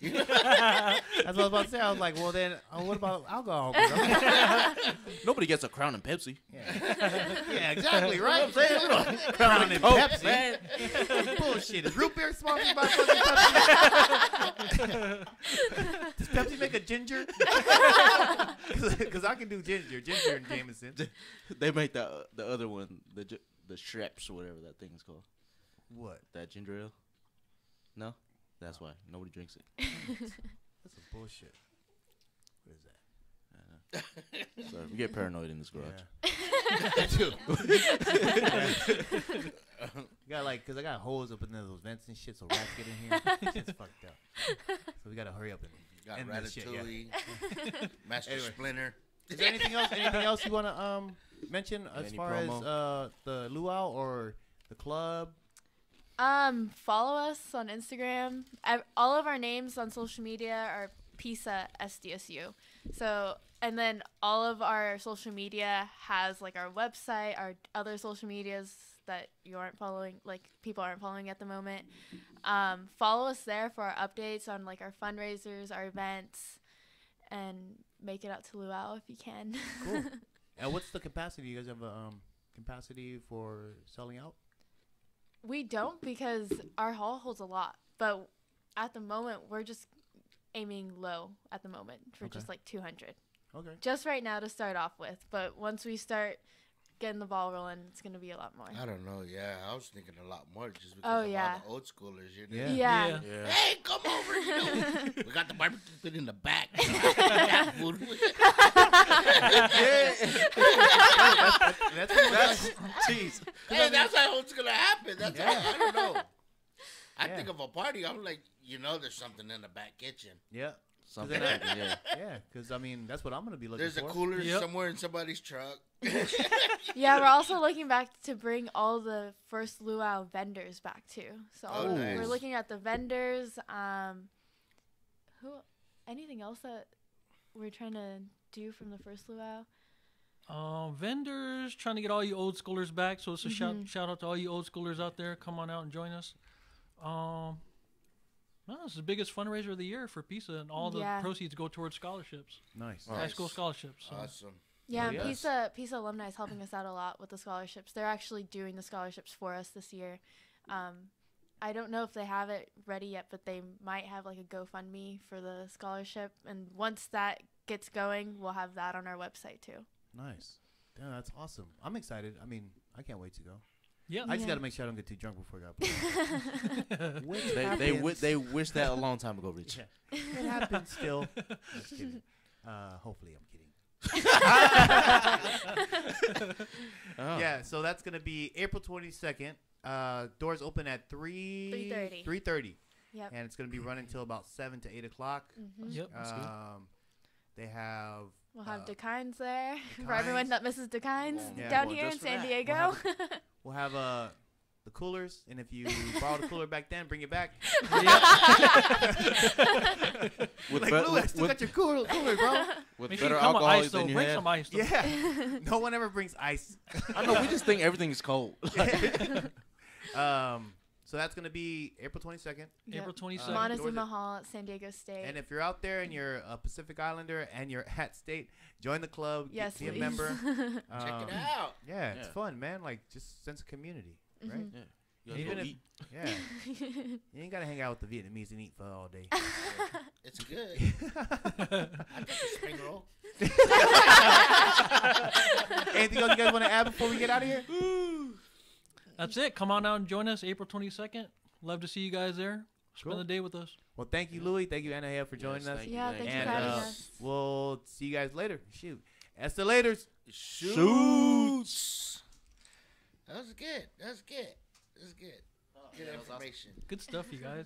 Speaker 2: through. That's what I was about to say. I was like, well, then what about alcohol?
Speaker 3: Nobody gets a Crown and Pepsi.
Speaker 2: Yeah, exactly, right?
Speaker 1: saying?
Speaker 2: Crown and
Speaker 3: Coke,
Speaker 2: Pepsi.
Speaker 3: man.
Speaker 2: Bullshit. Is root beer sponsored by fucking Pepsi? Does Pepsi make a ginger? Because I can do ginger and Jameson.
Speaker 3: They make the other one, the Schreps or whatever that thing is called.
Speaker 2: What?
Speaker 3: That ginger ale. No, that's why nobody drinks it.
Speaker 2: That's some bullshit. What is that?
Speaker 3: So we get paranoid in this garage.
Speaker 2: I do. You got because I got holes up in those vents and shit, so rats get in here. Shit's fucked up. So we gotta hurry up and
Speaker 1: Got
Speaker 2: end this shit. Yeah.
Speaker 1: Ratatouille, Master
Speaker 2: Anyway.
Speaker 1: Splinter.
Speaker 2: Is there anything else? Anything else you wanna mention as
Speaker 3: Any
Speaker 2: far
Speaker 3: promo?
Speaker 2: as the luau or the club?
Speaker 5: Follow us on Instagram. All of our names on social media are PISA SDSU. So, and then all of our social media has like our website, our other social medias that you aren't following, like people aren't following at the moment. Follow us there for our updates on like our fundraisers, our events, and make it out to luau if you can.
Speaker 2: Cool. And what's the capacity? You guys have a capacity for selling out?
Speaker 5: We don't, because our hall holds a lot, but at the moment we're just aiming low at the moment for
Speaker 2: Okay.
Speaker 5: just like 200.
Speaker 2: Okay.
Speaker 5: Just right now to start off with, but once we start getting the ball rolling, it's gonna be a lot more.
Speaker 1: I don't know. Yeah, I was thinking a lot more just because
Speaker 5: Oh,
Speaker 1: of
Speaker 5: yeah.
Speaker 1: all the old schoolers. You know?
Speaker 2: Yeah.
Speaker 5: Yeah.
Speaker 3: Yeah.
Speaker 1: Hey, come over. You know? We got the barbecue pit in the back. Yeah, food.
Speaker 2: That's
Speaker 3: Jeez.
Speaker 1: Hey, that's how it's gonna happen. That's how, I don't know. I
Speaker 2: Yeah.
Speaker 1: think of a party. I'm like, there's something in the back kitchen.
Speaker 2: yeah.
Speaker 3: Something
Speaker 2: Then
Speaker 3: like that, yeah.
Speaker 2: Yeah, because I mean that's what I'm gonna be looking
Speaker 1: There's
Speaker 2: for.
Speaker 1: a cooler
Speaker 4: Yep.
Speaker 1: somewhere in somebody's truck.
Speaker 5: Yeah, we're also looking back to bring all the first luau vendors back too. So
Speaker 1: Oh,
Speaker 5: we're
Speaker 1: nice.
Speaker 5: looking at the vendors. Anything else that we're trying to do from the first luau?
Speaker 4: Vendors trying to get all you old schoolers back. So it's a
Speaker 5: Mhm.
Speaker 4: shout out to all you old schoolers out there. Come on out and join us. No, it's the biggest fundraiser of the year for PISA, and all the
Speaker 5: Yeah.
Speaker 4: proceeds go towards scholarships,
Speaker 2: Nice.
Speaker 4: high school scholarships. So.
Speaker 1: Awesome.
Speaker 5: Yeah,
Speaker 2: Oh,
Speaker 5: and
Speaker 2: yes.
Speaker 5: PISA alumni is helping us out a lot with the scholarships. They're actually doing the scholarships for us this year. I don't know if they have it ready yet, but they might have like a GoFundMe for the scholarship. And once that gets going, we'll have that on our website too.
Speaker 2: Nice. Yeah, that's awesome. I'm excited. I mean, I can't wait to go.
Speaker 4: Yeah.
Speaker 2: I just
Speaker 5: Yeah.
Speaker 2: got to make sure I don't get too drunk before I got. Which
Speaker 3: They
Speaker 2: happens.
Speaker 3: they wish that a long time ago, Rich.
Speaker 2: Yeah. It happens still. Just kidding. Hopefully, I'm kidding.
Speaker 3: Oh.
Speaker 2: Yeah, so that's gonna be April 22nd. Doors open at
Speaker 5: 3:30.
Speaker 2: 3:30,
Speaker 5: Yep.
Speaker 2: and it's gonna be running until about 7 to 8 o'clock.
Speaker 5: Mhm.
Speaker 4: Yep. That's good.
Speaker 2: They have.
Speaker 5: We'll have
Speaker 2: uh,
Speaker 5: Dekines there for everyone that misses Dekines
Speaker 3: Yeah.
Speaker 5: down
Speaker 3: Well,
Speaker 5: here in
Speaker 3: just for
Speaker 5: San
Speaker 3: that.
Speaker 5: Diego.
Speaker 2: We'll have the coolers, and if you borrowed a cooler back then, bring it back.
Speaker 3: With,
Speaker 2: Like,
Speaker 3: be-
Speaker 2: Lou, I still got your cooler, bro.
Speaker 3: with
Speaker 4: Make sure
Speaker 3: better
Speaker 4: you come with
Speaker 3: alcohol
Speaker 4: ice, though.
Speaker 3: than you
Speaker 4: Bring
Speaker 3: had.
Speaker 4: some ice. Though.
Speaker 2: Yeah. No one ever brings ice.
Speaker 3: I know. We just think everything is cold.
Speaker 2: So that's gonna be April 22nd.
Speaker 4: April 22nd.
Speaker 5: Montezuma Hall at San Diego State.
Speaker 2: And if you're out there and you're a Pacific Islander and you're at State, join the club.
Speaker 5: yes,
Speaker 2: be a
Speaker 5: please.
Speaker 2: member.
Speaker 1: Check it out.
Speaker 2: Yeah, it's
Speaker 3: Yeah.
Speaker 2: fun, man. Like just sense of community, right?
Speaker 5: Mhm.
Speaker 3: Yeah. You gotta
Speaker 2: Even
Speaker 3: go
Speaker 2: if-
Speaker 3: eat.
Speaker 2: Yeah. You ain't gotta hang out with the Vietnamese and eat pho all day.
Speaker 1: It's good. I got the spring roll.
Speaker 2: Anything else you guys want to add before we get out of here?
Speaker 4: That's it. Come on out and join us April 22nd. Love to see you guys there. Spend
Speaker 2: Cool.
Speaker 4: the day with us.
Speaker 2: Well, thank you, Louis. Thank you, Anahel, for joining
Speaker 3: Yes,
Speaker 2: us.
Speaker 3: thank
Speaker 5: Yeah,
Speaker 3: you,
Speaker 5: thank you
Speaker 2: And
Speaker 5: for having
Speaker 2: uh,
Speaker 5: us.
Speaker 2: we'll see you guys later. Shoot. Hasta laters.
Speaker 3: Shoots.
Speaker 1: That was good. That was good. Good information.
Speaker 4: Good stuff, you guys.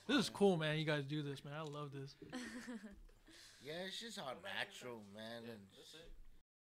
Speaker 4: This is cool, man. You guys do this, man. I love this.
Speaker 1: Yeah, it's just all natural, man. And